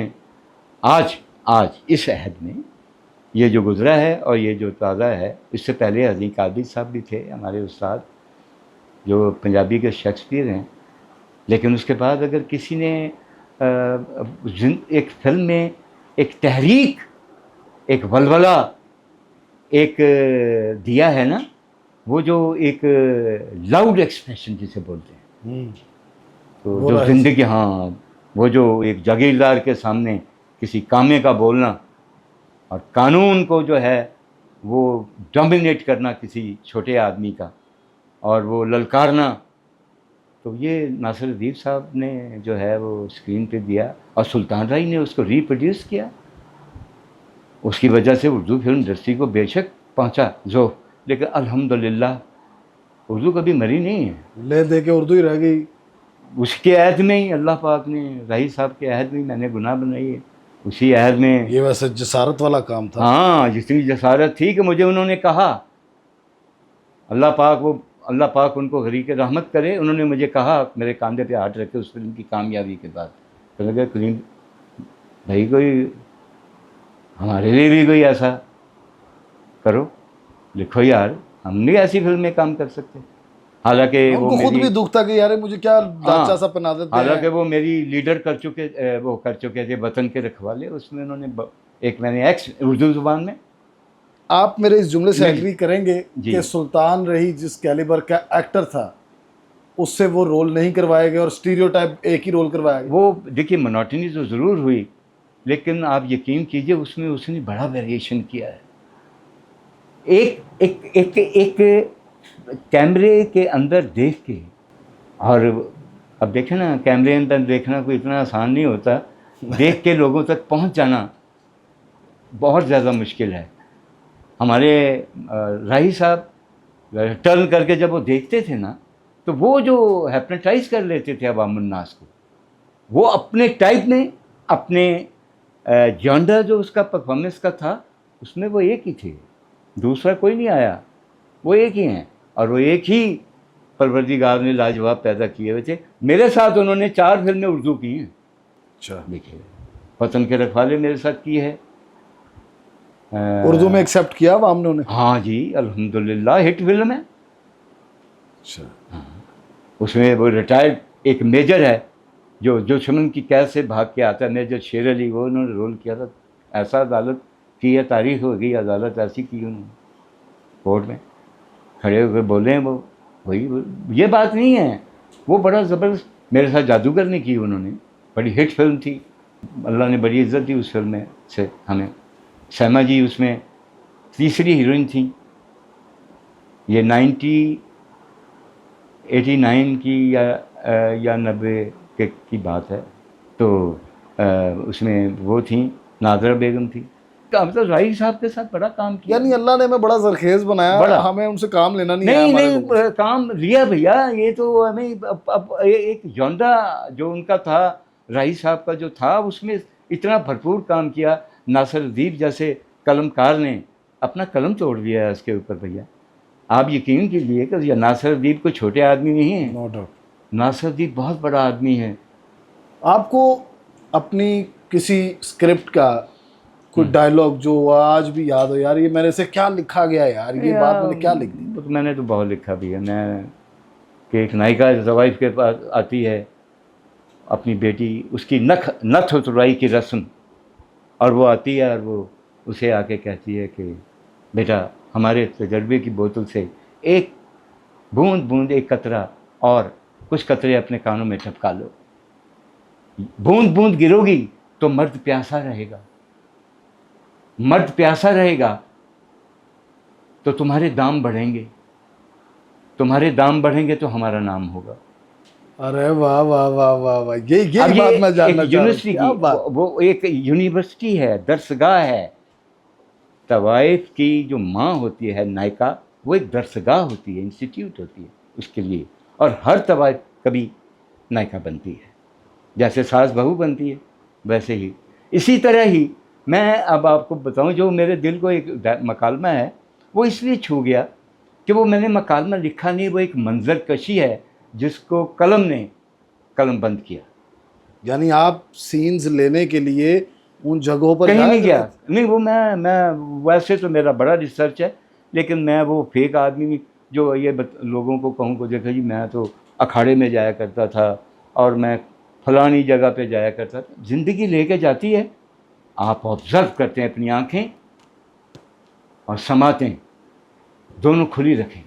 آج اس عہد میں یہ جو گزرا ہے اور یہ جو تازہ ہے, اس سے پہلے علی قادری صاحب بھی تھے ہمارے استاد جو پنجابی کے شیکسپیئر ہیں. لیکن اس کے بعد اگر کسی نے ایک فلم میں ایک تحریک, ایک ولولہ ایک دیا ہے نا, وہ جو ایک لاؤڈ ایکسپریشن جسے بولتے ہیں, تو جو زندگی, ہاں, وہ جو ایک جاگیردار کے سامنے کسی کامے کا بولنا اور قانون کو جو ہے وہ ڈومینیٹ کرنا کسی چھوٹے آدمی کا اور وہ للکارنا, تو یہ ناصر الدین صاحب نے جو ہے وہ اسکرین پہ دیا اور سلطان رائی نے اس کو ریپروڈیوس کیا. اس کی وجہ سے اردو فلم انڈسٹری کو بے شک پہنچا ذوق, لیکن الحمدللہ اردو کبھی مری نہیں ہے. لے دے کے اردو ہی رہ گئی. اس کے عہد میں ہی اللہ پاک نے, راہی صاحب کے عہد میں میں نے گناہ بنائی ہے, اسی عہد میں. یہ ویسے جسارت والا کام تھا. ہاں, جتنی جسارت تھی کہ مجھے انہوں نے کہا, اللہ پاک ان کو غریق رحمت کرے, انہوں نے مجھے کہا, میرے کاندھے پہ ہاتھ رکھے اس فلم کی کامیابی کے بعد, تو لگا کلیم بھائی کوئی ہمارے لیے بھی کوئی ایسا کرو, لکھو یار, ہم نہیں ایسی فلم میں کام کر سکتے. حالانکہ ان کو خود بھی دکھ تھا کہ یار مجھے کیا ڈانچہ سا بنا دیتے ہیں. حالانکہ وہ میری لیڈر کر چکے تھے وطن کے رکھوالے, اس میں انہوں نے ایک میں نے ایکس اردو زبان میں. آپ میرے اس جملے سے ایگری کریں گے جی. کہ سلطان رہی جس کیلیبر کا ایکٹر تھا اس سے وہ رول نہیں کروائے گئے اور اسٹیریوٹائپ ایک ہی رول کروایا گیا. وہ دیکھیے منوٹنی تو ضرور ہوئی, لیکن آپ یقین کیجئے اس میں اس نے بڑا ویریشن کیا ہے. ایک کیمرے کے اندر دیکھ کے, اور اب دیکھیں نا کیمرے اندر دیکھنا کوئی اتنا آسان نہیں ہوتا, دیکھ کے لوگوں تک پہنچ جانا بہت زیادہ مشکل ہے. ہمارے راہی صاحب ٹرن کر کے جب وہ دیکھتے تھے نا, تو وہ جو ہیپنوٹائز کر لیتے تھے عوام الناس کو, وہ اپنے ٹائپ میں, اپنے جانڈر جو اس کا پرفارمنس کا تھا اس میں وہ ایک ہی تھے, دوسرا کوئی نہیں آیا, وہ ایک ہی ہیں, اور وہ ایک ہی پروردگار نے لاجواب پیدا کیے ہوئے تھے. میرے ساتھ انہوں نے 4 فلمیں اردو کی ہیں. اچھا, دیکھیے وطن کے رکھوالے میرے ساتھ کی ہے, اردو میں ایکسیپٹ کیا عوام نے انہیں. ہاں جی, الحمدللہ ہٹ فلم ہے. اچھا, اس میں وہ ریٹائرڈ ایک میجر ہے جو دشمن کی قید سے بھاگ کے آتا ہے, میجر شیر علی, وہ انہوں نے رول کیا تھا. ایسا عدالت کی ہے, تاریخ ہو گئی, عدالت ایسی کی انہوں نے, کورٹ میں کھڑے ہوئے بولے ہیں وہ, وہی یہ بات نہیں ہے. وہ بڑا زبردست میرے ساتھ جادوگر نے کی انہوں نے, بڑی ہٹ فلم تھی, اللہ نے بڑی عزت دی اس فلم میں سے ہمیں. سیما جی اس میں تیسری ہیروئن تھیں. یہ 89 کی یا 90 کی بات ہے. تو اس میں وہ تھیں, نادرہ بیگم تھی. مطلب راہی صاحب کے ساتھ بڑا کام کیا. یعنی اللہ نے ہمیں بڑا زرخیز بنایا, بڑا. ہمیں ان سے کام لینا نہیں. نہیں کام لیا بھیا, یہ تو ہمیں اب ایک جونڈا جو ان کا تھا, راہی صاحب کا جو تھا, اس میں اتنا بھرپور کام کیا. ناصر الدین جیسے قلمکار نے اپنا قلم توڑ دیا ہے اس کے اوپر بھیا. آپ یقین کیجیے کہ یہ ناصر الدین کوئی چھوٹے آدمی نہیں ہے. نو ڈاؤٹ, ناصر الدین بہت بڑا آدمی ہے. آپ کو اپنی کسی اسکرپٹ کا کوئی ڈائلاگ جو آج بھی یاد ہو, یار یہ میرے سے کیا لکھا گیا یار, یہ بات میں نے کیا لکھ دی؟ میں نے تو بہت لکھا بھی ہے. میں کہ ایک نائکا زوائف کے پاس آتی ہے, اپنی بیٹی, اس کی نتھ اترائی کی رسم, اور وہ آتی ہے اور وہ اسے آ کے کہتی ہے کہ بیٹا ہمارے تجربے کی بوتل سے ایک بوند ایک قطرہ اور کچھ قطرے اپنے کانوں میں ٹپکا لو. بوند گرو گی تو مرد پیاسا رہے گا, تو تمہارے دام بڑھیں گے، تمہارے دام بڑھیں گے تو ہمارا نام ہوگا. ارے واہ واہ واہ واہ واہ، یہ اب بات میں جاننا ایک چاہ رہا ہوں. یونیورسٹی کیا بات. وہ ایک یونیورسٹی ہے، درسگاہ ہے. طوائف کی جو ماں ہوتی ہے نائکا، وہ ایک درسگاہ ہوتی ہے، انسٹیٹیوٹ ہوتی ہے اس کے لیے. اور ہر طوائف کبھی نائکا بنتی ہے، جیسے ساس بہو بنتی ہے ویسے ہی. اسی طرح ہی میں اب آپ کو بتاؤں، جو میرے دل کو ایک مکالمہ ہے، وہ اس لیے چھو گیا کہ وہ میں نے مکالمہ لکھا نہیں، وہ ایک منظر کشی ہے جس کو قلم نے قلم بند کیا. یعنی آپ سینز لینے کے لیے ان جگہوں پر کہیں جایا نہیں گیا. کرتے تھے؟ نہیں، وہ میں ویسے تو میرا بڑا ریسرچ ہے، لیکن میں وہ فیک آدمی نہیں جو یہ لوگوں کو کہوں کو دیکھا جی میں تو اکھاڑے میں جایا کرتا تھا اور میں فلانی جگہ پہ جایا کرتا تھا. زندگی لے کے جاتی ہے، آپ آبزرو کرتے ہیں، اپنی آنکھیں اور سماعتیں دونوں کھلی رکھیں.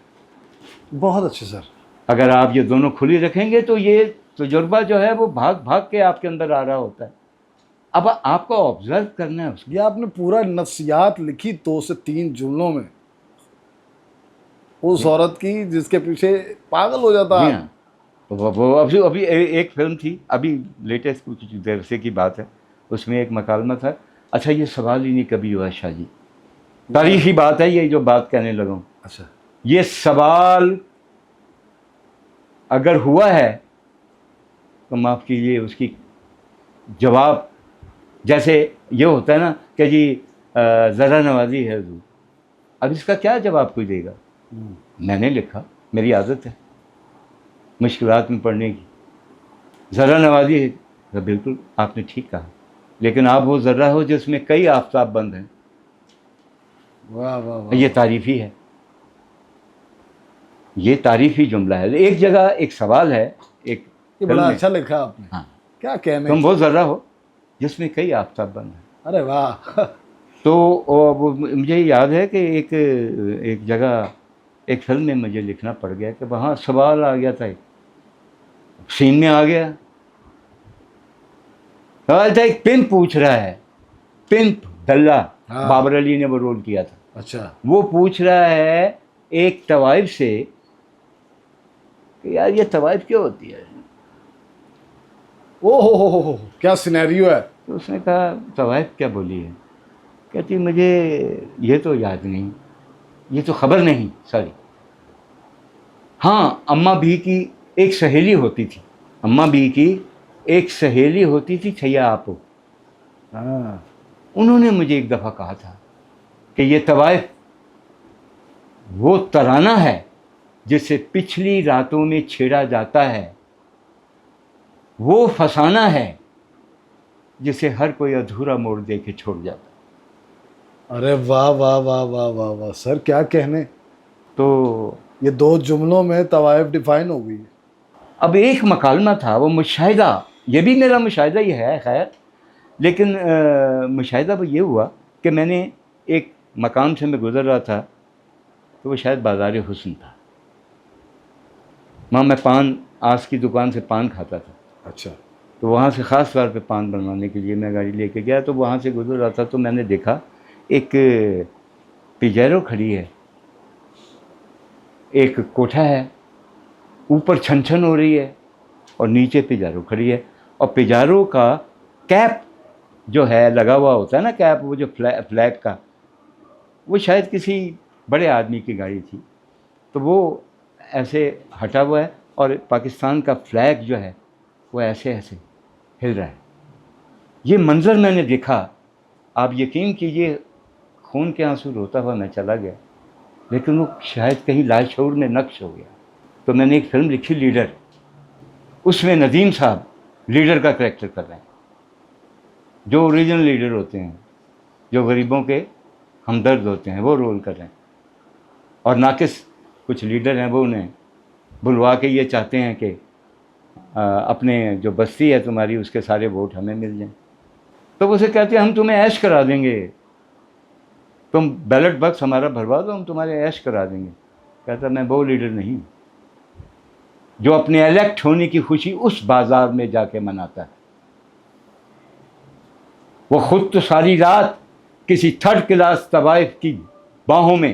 بہت اچھے سر. اگر آپ یہ دونوں کھلی رکھیں گے تو یہ تجربہ جو ہے وہ بھاگ بھاگ کے آپ کے اندر آ رہا ہوتا ہے. اب آپ کو آبزرو کرنا ہے اس کو. یہ آپ نے پورا نفسیات لکھی 2 سے 3 جملوں میں، اس عورت کی جس کے پیچھے پاگل ہو جاتا. جی ہاں، وہ ابھی ایک فلم تھی، ابھی لیٹسٹ کچھ دیر سے کی بات ہے، اس میں ایک مکالمہ تھا. اچھا یہ سوال ہی نہیں کبھی ہوا شاہ جی، تاریخی بات ہے یہ جو بات کہنے لگا ہوں. اچھا. یہ سوال اگر ہوا ہے تو معاف کیجیے، اس کی جواب جیسے یہ ہوتا ہے نا کہ جی ذرا نوازی ہے حضور، اب اس کا کیا جواب کوئی دے گا؟ میں نے لکھا، میری عادت ہے مشکلات میں پڑھنے کی. ذرا نوازی ہے تو بالکل آپ نے ٹھیک کہا، لیکن آپ وہ ذرہ ہو جس میں کئی آفتاب بند ہیں. واہ واہ واہ. یہ تعریفی ہے، یہ تعریفی جملہ ہے. ایک جگہ ایک سوال ہے، ایک یہ بڑا اچھا لکھا آپ نے. ہاں، کیا کہنے. تم وہ ذرہ ہو جس میں کئی آفتاب بند ہیں. ارے واہ. تو مجھے یاد ہے کہ ایک جگہ ایک فلم میں مجھے لکھنا پڑ گیا کہ وہاں سوال آ گیا تھا، سین میں آ گیا سوال تھا، ایک پمپ پوچھ رہا ہے، پمپ دلہ، بابر علی نے وہ رول کیا تھا. اچھا. وہ پوچھ رہا ہے ایک طوائف سے کہ یار یہ طوائف کیا ہوتی ہے؟ او ہو کیا سینیریو ہے. تو اس نے کہا طوائف کیا بولی ہے؟ کہتی مجھے یہ تو یاد نہیں، یہ تو خبر نہیں، سوری. ہاں، اماں بھی کی ایک سہیلی ہوتی تھی، اماں بھی کی ایک سہیلی ہوتی تھی چھیا آپو. ہاں. انہوں نے مجھے ایک دفعہ کہا تھا کہ یہ طوائف وہ ترانہ ہے جسے پچھلی راتوں میں چھیڑا جاتا ہے، وہ فسانہ ہے جسے ہر کوئی ادھورا موڑ دے کے چھوڑ جاتا. ارے واہ واہ واہ واہ واہ واہ سر، کیا کہنے. تو یہ 2 جملوں میں طوائف ڈیفائن ہو گئی. اب ایک مکالمہ تھا، وہ مشاہدہ، یہ بھی میرا مشاہدہ ہی ہے خیر، لیکن مشاہدہ وہ یہ ہوا کہ میں نے ایک مقام سے میں گزر رہا تھا، تو وہ شاید بازار حسن تھا، وہاں میں پان آس کی دکان سے پان کھاتا تھا. اچھا. تو وہاں سے خاص طور پہ پان بنوانے کے لیے میں گاڑی لے کے گیا، تو وہاں سے گزر رہا تھا تو میں نے دیکھا ایک پیجیرو کھڑی ہے، ایک کوٹھا ہے، اوپر چھن چھن ہو رہی ہے اور نیچے پیجارو کھڑی ہے، اور پیجارو کا کیپ جو ہے لگا ہوا ہوتا ہے نا، کیپ وہ جو فلیگ کا، وہ شاید کسی بڑے آدمی کی گاڑی تھی، تو وہ ایسے ہٹا ہوا ہے اور پاکستان کا فلیگ جو ہے وہ ایسے ایسے ہل رہا ہے. یہ منظر میں نے دیکھا، آپ یقین کیجئے خون کے آنسو روتا ہوا میں چلا گیا، لیکن وہ شاید کہیں لاشعور میں نقش ہو گیا. تو میں نے ایک فلم لکھی لیڈر، اس میں ندیم صاحب لیڈر کا کریکٹر کر رہے ہیں، جو اوریجنل لیڈر ہوتے ہیں، جو غریبوں کے ہمدرد ہوتے ہیں، وہ رول کر رہے ہیں. اور ناقص کچھ لیڈر ہیں وہ انہیں بلوا کے یہ چاہتے ہیں کہ اپنے جو بستی ہے تمہاری اس کے سارے ووٹ ہمیں مل جائیں. تو وہ اسے کہتے ہیں ہم تمہیں عیش کرا دیں گے، تم بیلٹ باکس ہمارا بھروا دو، ہم تمہارے عیش کرا دیں گے. کہتا میں وہ لیڈر نہیں جو اپنے الیکٹ ہونے کی خوشی اس بازار میں جا کے مناتا ہے. وہ خود تو ساری رات کسی تھرڈ کلاس طوائف کی باہوں میں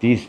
30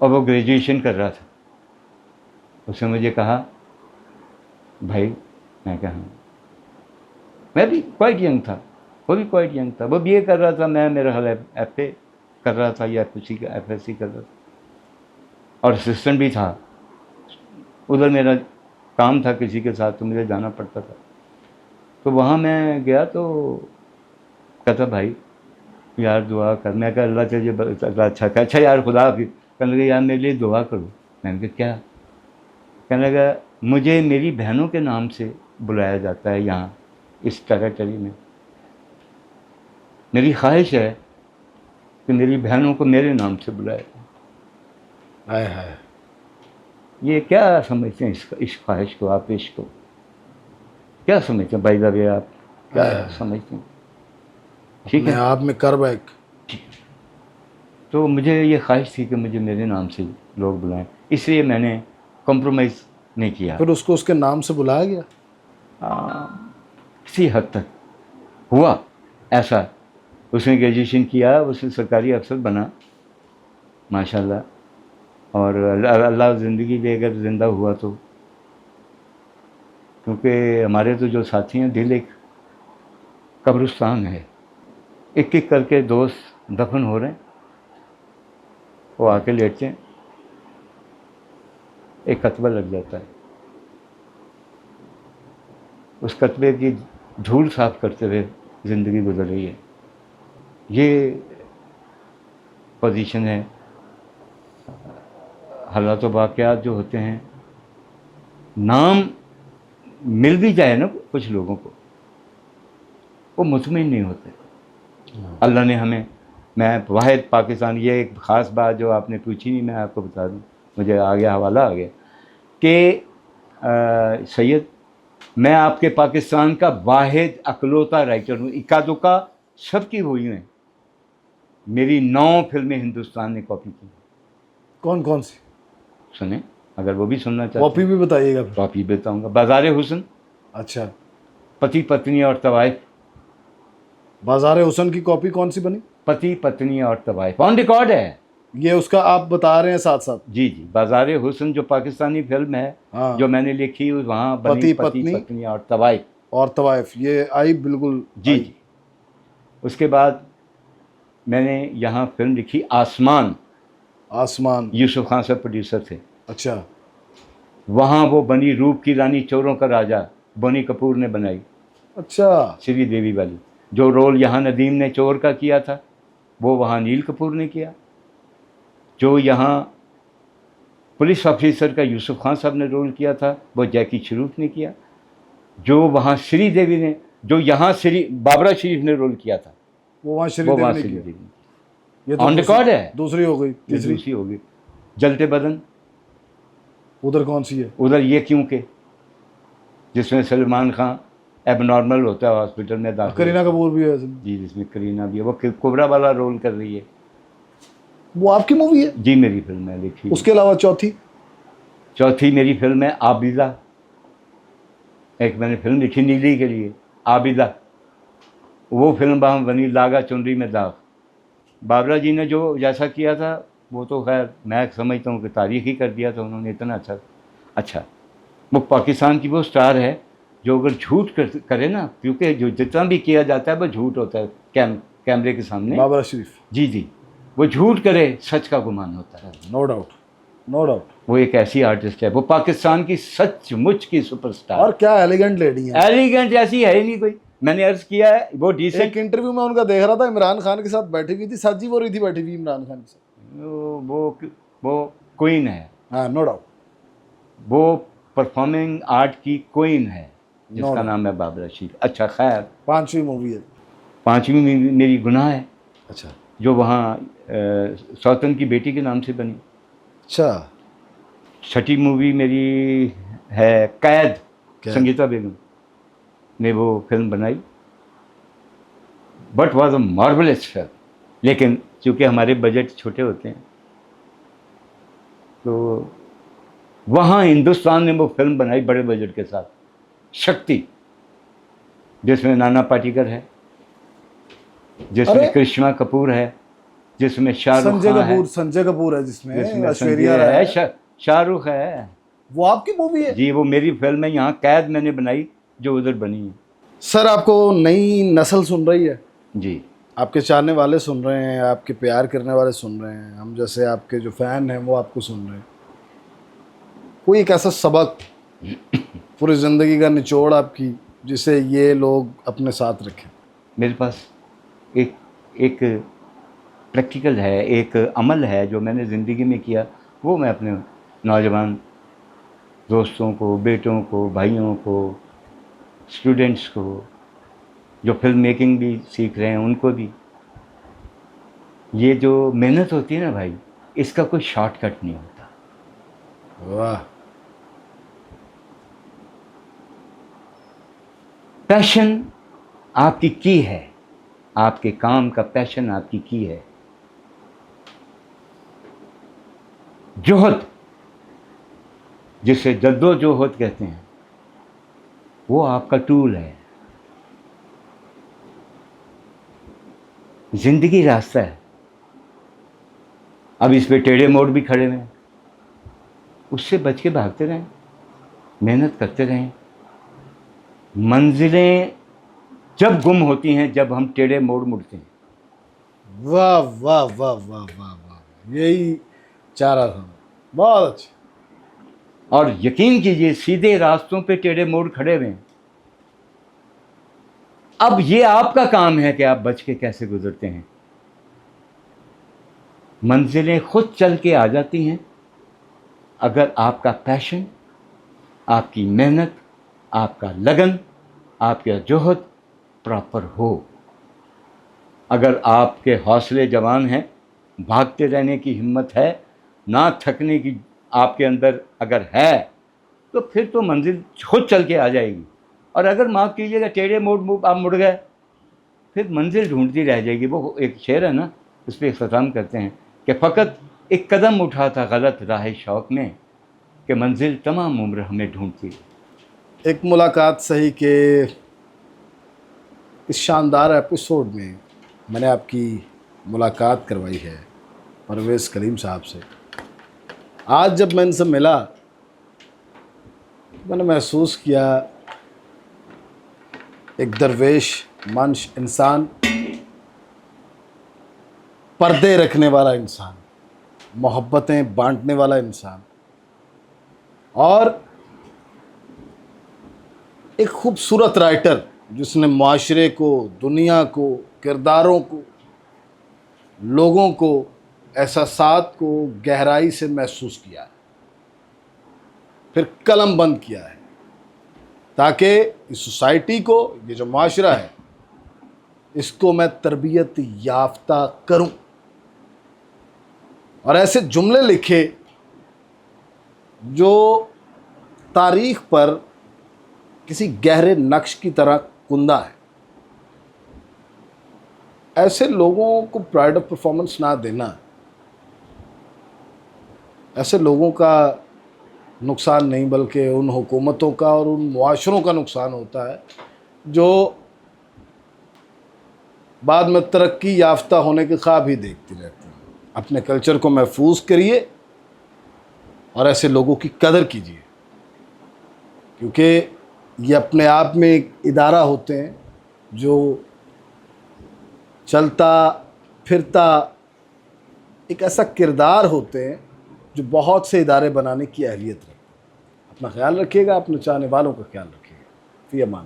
اور وہ گریجویشن کر رہا تھا. اس نے مجھے کہا بھائی, میں کہا میں بھی کوائٹ ینگ تھا, وہ بھی کوائٹ ینگ تھا, وہ بی اے کر رہا تھا, میں میرا حال ایف اے کر رہا تھا یا ایف ایس سی کر رہا تھا, اور اسسٹنٹ بھی تھا. ادھر میرا کام تھا کسی کے ساتھ تو مجھے جانا پڑتا تھا. تو وہاں میں گیا تو کہتا بھائی یار دعا کر. میں کہا اللہ تجھے اللہ اچھا کہ اچھا یار خدا حافظ. کہنے لگا یار میرے لیے دعا کرو. میں نے کہا کیا؟ کہنے لگا مجھے میری بہنوں کے نام سے بلایا جاتا ہے یہاں اس ٹیریٹری میں. میری خواہش ہے کہ میری بہنوں کو میرے نام سے بلایا جائے. ہائے ہائے. یہ کیا سمجھتے ہیں اس خواہش کو؟ آپ عشق کو کیا سمجھتے ہیں؟ بائی دا وے آپ کیا سمجھتے ہیں؟ ٹھیک ہے, آپ میں کر بیک. تو مجھے یہ خواہش تھی کہ مجھے میرے نام سے لوگ بلائیں, اس لیے میں نے کمپرومائز نہیں کیا. پھر اس کو اس کے نام سے بلایا گیا؟ کسی حد تک ہوا ایسا. اس نے گریجویشن کیا, اس نے سرکاری افسر بنا ماشاء اللہ, اور اللہ زندگی دے اگر زندہ ہوا تو. کیونکہ ہمارے تو جو ساتھی ہیں دل ایک قبرستان ہے, ایک ایک کر کے دوست دفن ہو رہے ہیں. وہ آ کے لیٹتے ہیں, ایک کتبہ لگ جاتا ہے, اس کتبے کی دھول صاف کرتے ہوئے زندگی گزر رہی ہے. یہ پوزیشن ہے. حالات و واقعات جو ہوتے ہیں, نام مل بھی جائے نا کچھ لوگوں کو, وہ مطمئن نہیں ہوتے. اللہ نے ہمیں, میں واحد پاکستان, یہ ایک خاص بات جو آپ نے پوچھی نہیں میں آپ کو بتا دوں, مجھے آ گیا حوالہ آ گیا کہ سید میں آپ کے پاکستان کا واحد اکلوتا رائٹر ہوں. اکا دکا سب کی ہوئی ہیں, میری 9 فلمیں ہندوستان نے کاپی کی. کون کون سی سنیں اگر وہ بھی سننا چاہتے کاپی بھی بتائیے گا. کاپی بتاؤں گا. بازار حسن, اچھا, پتی پتنی اور طوائف. بازار حسن کی کاپی کون سی بنی؟ پتی پتنی اور طوائف, آن ریکارڈ ہے. یہ اس کا آپ بتا رہے ہیں ساتھ ساتھ؟ جی جی, بازار حسن جو پاکستانی فلم ہے ہاں, جو میں نے لکھی وہاں بنی پتی پتنی اور طوائف. اور طوائف یہ آئی بالکل. جی جی. اس کے بعد میں نے یہاں فلم لکھی آسمان. آسمان یوسف خان صاحب پروڈیوسر تھے. اچھا, وہاں وہ بنی روپ کی رانی چوروں کا راجا بونی کپور نے بنائی. اچھا, سری دیوی والی. جو رول یہاں ندیم نے چور کا کیا تھا وہ وہاں نیل کپور نے کیا. جو یہاں پولیس آفیسر کا یوسف خان صاحب نے رول کیا تھا وہ جیکی شروف نے کیا. جو وہاں سری دیوی نے, جو یہاں بابرا شریف نے رول کیا تھا وہ وہاں شری وہ دیوی وہاں نے سری کیا. دیوی نے. یہ تو آن ریکارڈ ہے. دوسری ہو گئی. تیسری دوسری ہوگی جلتے بدن. ادھر کون سی ہے؟ ادھر یہ کیوں کہ جس میں سلمان خان ایب نارمل ہوتا ہے ہاسپٹل میں داخل. کرینہ کپور بھی ہے جی, جس میں کرینہ بھی ہے, وہ کوبرا والا رول کر رہی ہے. وہ آپ کی مووی ہے؟ جی میری فلم ہے لکھی. اس کے علاوہ چوتھی میری فلم ہے عابدہ. ایک میں نے فلم لکھی نیلی کے لیے عابدہ. وہ فلم وہاں بنی لاگا چنری میں داغ. بابرا جی نے جو جیسا کیا تھا وہ تو خیر میں سمجھتا ہوں کہ تاریخ ہی کر دیا تھا انہوں نے. اتنا اچھا وہ پاکستان کی وہ سٹار ہے جو اگر جھوٹ کرے نا, کیونکہ جو جتنا بھی کیا جاتا ہے وہ جھوٹ ہوتا ہے کیمرے کے سامنے. بابرا شریف. جی جی, وہ جھوٹ کرے سچ کا گمان ہوتا ہے. No doubt, no doubt. وہ ایک ایسی آرٹسٹ ہے, وہ پاکستان کی سچ مچ کی سپر سٹار. اور کیا ایلیگنٹ لیڈی ہے. ایلیگنٹ ایسی ہے ہی نہیں کوئی. میں نے عرض کیا ہے وہ ڈیسنٹ. ایک انٹرویو میں ان کا دیکھ رہا تھا, عمران خان کے ساتھ بیٹھی ہوئی تھی, سچی ہو رہی تھی بیٹھی ہوئی عمران خان کے ساتھ. وہ کوئین ہے. ہاں, نو ڈاؤٹ. وہ پرفارمنگ آرٹ کی کوئین ہے جس کا نام ہے بابرا شریف. اچھا خیر, 5ویں مووی ہے. 5ویں میری گناہ ہے. اچھا, جو وہاں سوتن کی بیٹی کے نام سے بنی. اچھا. 6ٹھی مووی میری ہے قید. سنگیتا بیگم نے وہ فلم بنائی. But was a marvels film. لیکن چونکہ ہمارے بجٹ چھوٹے ہوتے ہیں تو وہاں ہندوستان نے وہ فلم بنائی بڑے بجٹ کے ساتھ, شکتی, جس میں نانا پاٹیکر ہے, جس میں کرشمہ کپور ہے, جس میں شاہ رخ سنجے خان ہے، کپور، سنجے کپور ہے جس جس میں میں ایشوریا سنجے رائے ہے، ہے، شاہ رخ ہے. وہ آپ کی مووی ہے؟ جی وہ میری فلم ہے، یہاں قید میں نے بنائی جو ادھر بنی ہے. سر آپ کو نئی نسل سن رہی ہے، جی آپ کے چاہنے والے سن رہے ہیں، آپ کے پیار کرنے والے سن رہے ہیں، ہم جیسے آپ کے جو فین ہیں وہ آپ کو سن رہے ہیں. کوئی ایک ایسا سبق پوری زندگی کا نچوڑ آپ کی جسے یہ لوگ اپنے ساتھ رکھیں؟ میرے پاس ایک پریکٹیکل ہے، ایک عمل ہے جو میں نے زندگی میں کیا، وہ میں اپنے نوجوان دوستوں کو، بیٹوں کو، بھائیوں کو، اسٹوڈنٹس کو، جو فلم میکنگ بھی سیکھ رہے ہیں ان کو بھی. یہ جو محنت ہوتی ہے نا بھائی، اس کا کوئی شارٹ کٹ نہیں ہوتا. واہ. پیشن آپ کی ہے، آپ کے کام کا پیشن آپ کی ہے. جوہد، جسے جدوجہد کہتے ہیں، وہ آپ کا ٹول ہے. زندگی راستہ ہے. اب اس پہ ٹیڑھے موڑ بھی کھڑے ہوئے ہیں، اس سے بچ کے بھاگتے رہیں، محنت کرتے رہیں. منزلیں جب گم ہوتی ہیں جب ہم ٹیڑھے موڑ مڑتے ہیں. واہ واہ واہ واہ واہ واہ، یہی چاہ رہا تھا. بہت اچھا. اور یقین کیجئے سیدھے راستوں پہ ٹیڑھے موڑ کھڑے ہوئے ہیں. اب یہ آپ کا کام ہے کہ آپ بچ کے کیسے گزرتے ہیں. منزلیں خود چل کے آ جاتی ہیں اگر آپ کا پیشن، آپ کی محنت، آپ کا لگن، آپ کا جوہد پراپر ہو. اگر آپ کے حوصلے جوان ہیں، بھاگتے رہنے کی ہمت ہے، نہ تھکنے کی آپ کے اندر اگر ہے، تو پھر تو منزل خود چل کے آ جائے گی. اور اگر معاف کیجیے گا ٹیڑھے موڑ آپ مڑ گئے، پھر منزل ڈھونڈتی رہ جائے گی. وہ ایک شعر ہے نا، اس پہ اختتام کرتے ہیں کہ فقط ایک قدم اٹھا تھا غلط راہ شوق میں، کہ منزل تمام عمر ہمیں ڈھونڈتی. ایک ملاقات صحیح کہ اس شاندار ایپیسوڈ میں میں نے آپ کی ملاقات کروائی ہے پرویز کلیم صاحب سے. آج جب میں ان سے ملا، میں نے محسوس کیا ایک درویش منش انسان، پردے رکھنے والا انسان، محبتیں بانٹنے والا انسان، اور ایک خوبصورت رائٹر جس نے معاشرے کو، دنیا کو، کرداروں کو، لوگوں کو، احساسات کو گہرائی سے محسوس کیا ہے، پھر قلم بند کیا ہے تاکہ اس سوسائٹی کو، یہ جو معاشرہ ہے، اس کو میں تربیت یافتہ کروں، اور ایسے جملے لکھے جو تاریخ پر کسی گہرے نقش کی طرح کندہ ہے. ایسے لوگوں کو پرائڈ آف پرفارمنس نہ دینا، ایسے لوگوں کا نقصان نہیں بلکہ ان حکومتوں کا اور ان معاشروں کا نقصان ہوتا ہے جو بعد میں ترقی یافتہ ہونے کے خواب ہی دیکھتی رہتی ہیں. اپنے کلچر کو محفوظ کریے اور ایسے لوگوں کی قدر کیجیے، کیونکہ یہ اپنے آپ میں ایک ادارہ ہوتے ہیں جو چلتا پھرتا ایک ایسا کردار ہوتے ہیں جو بہت سے ادارے بنانے کی اہلیت رکھتے ہیں. اپنا خیال رکھیے گا، اپنے چاہنے والوں کا خیال رکھیے گا. فی امان.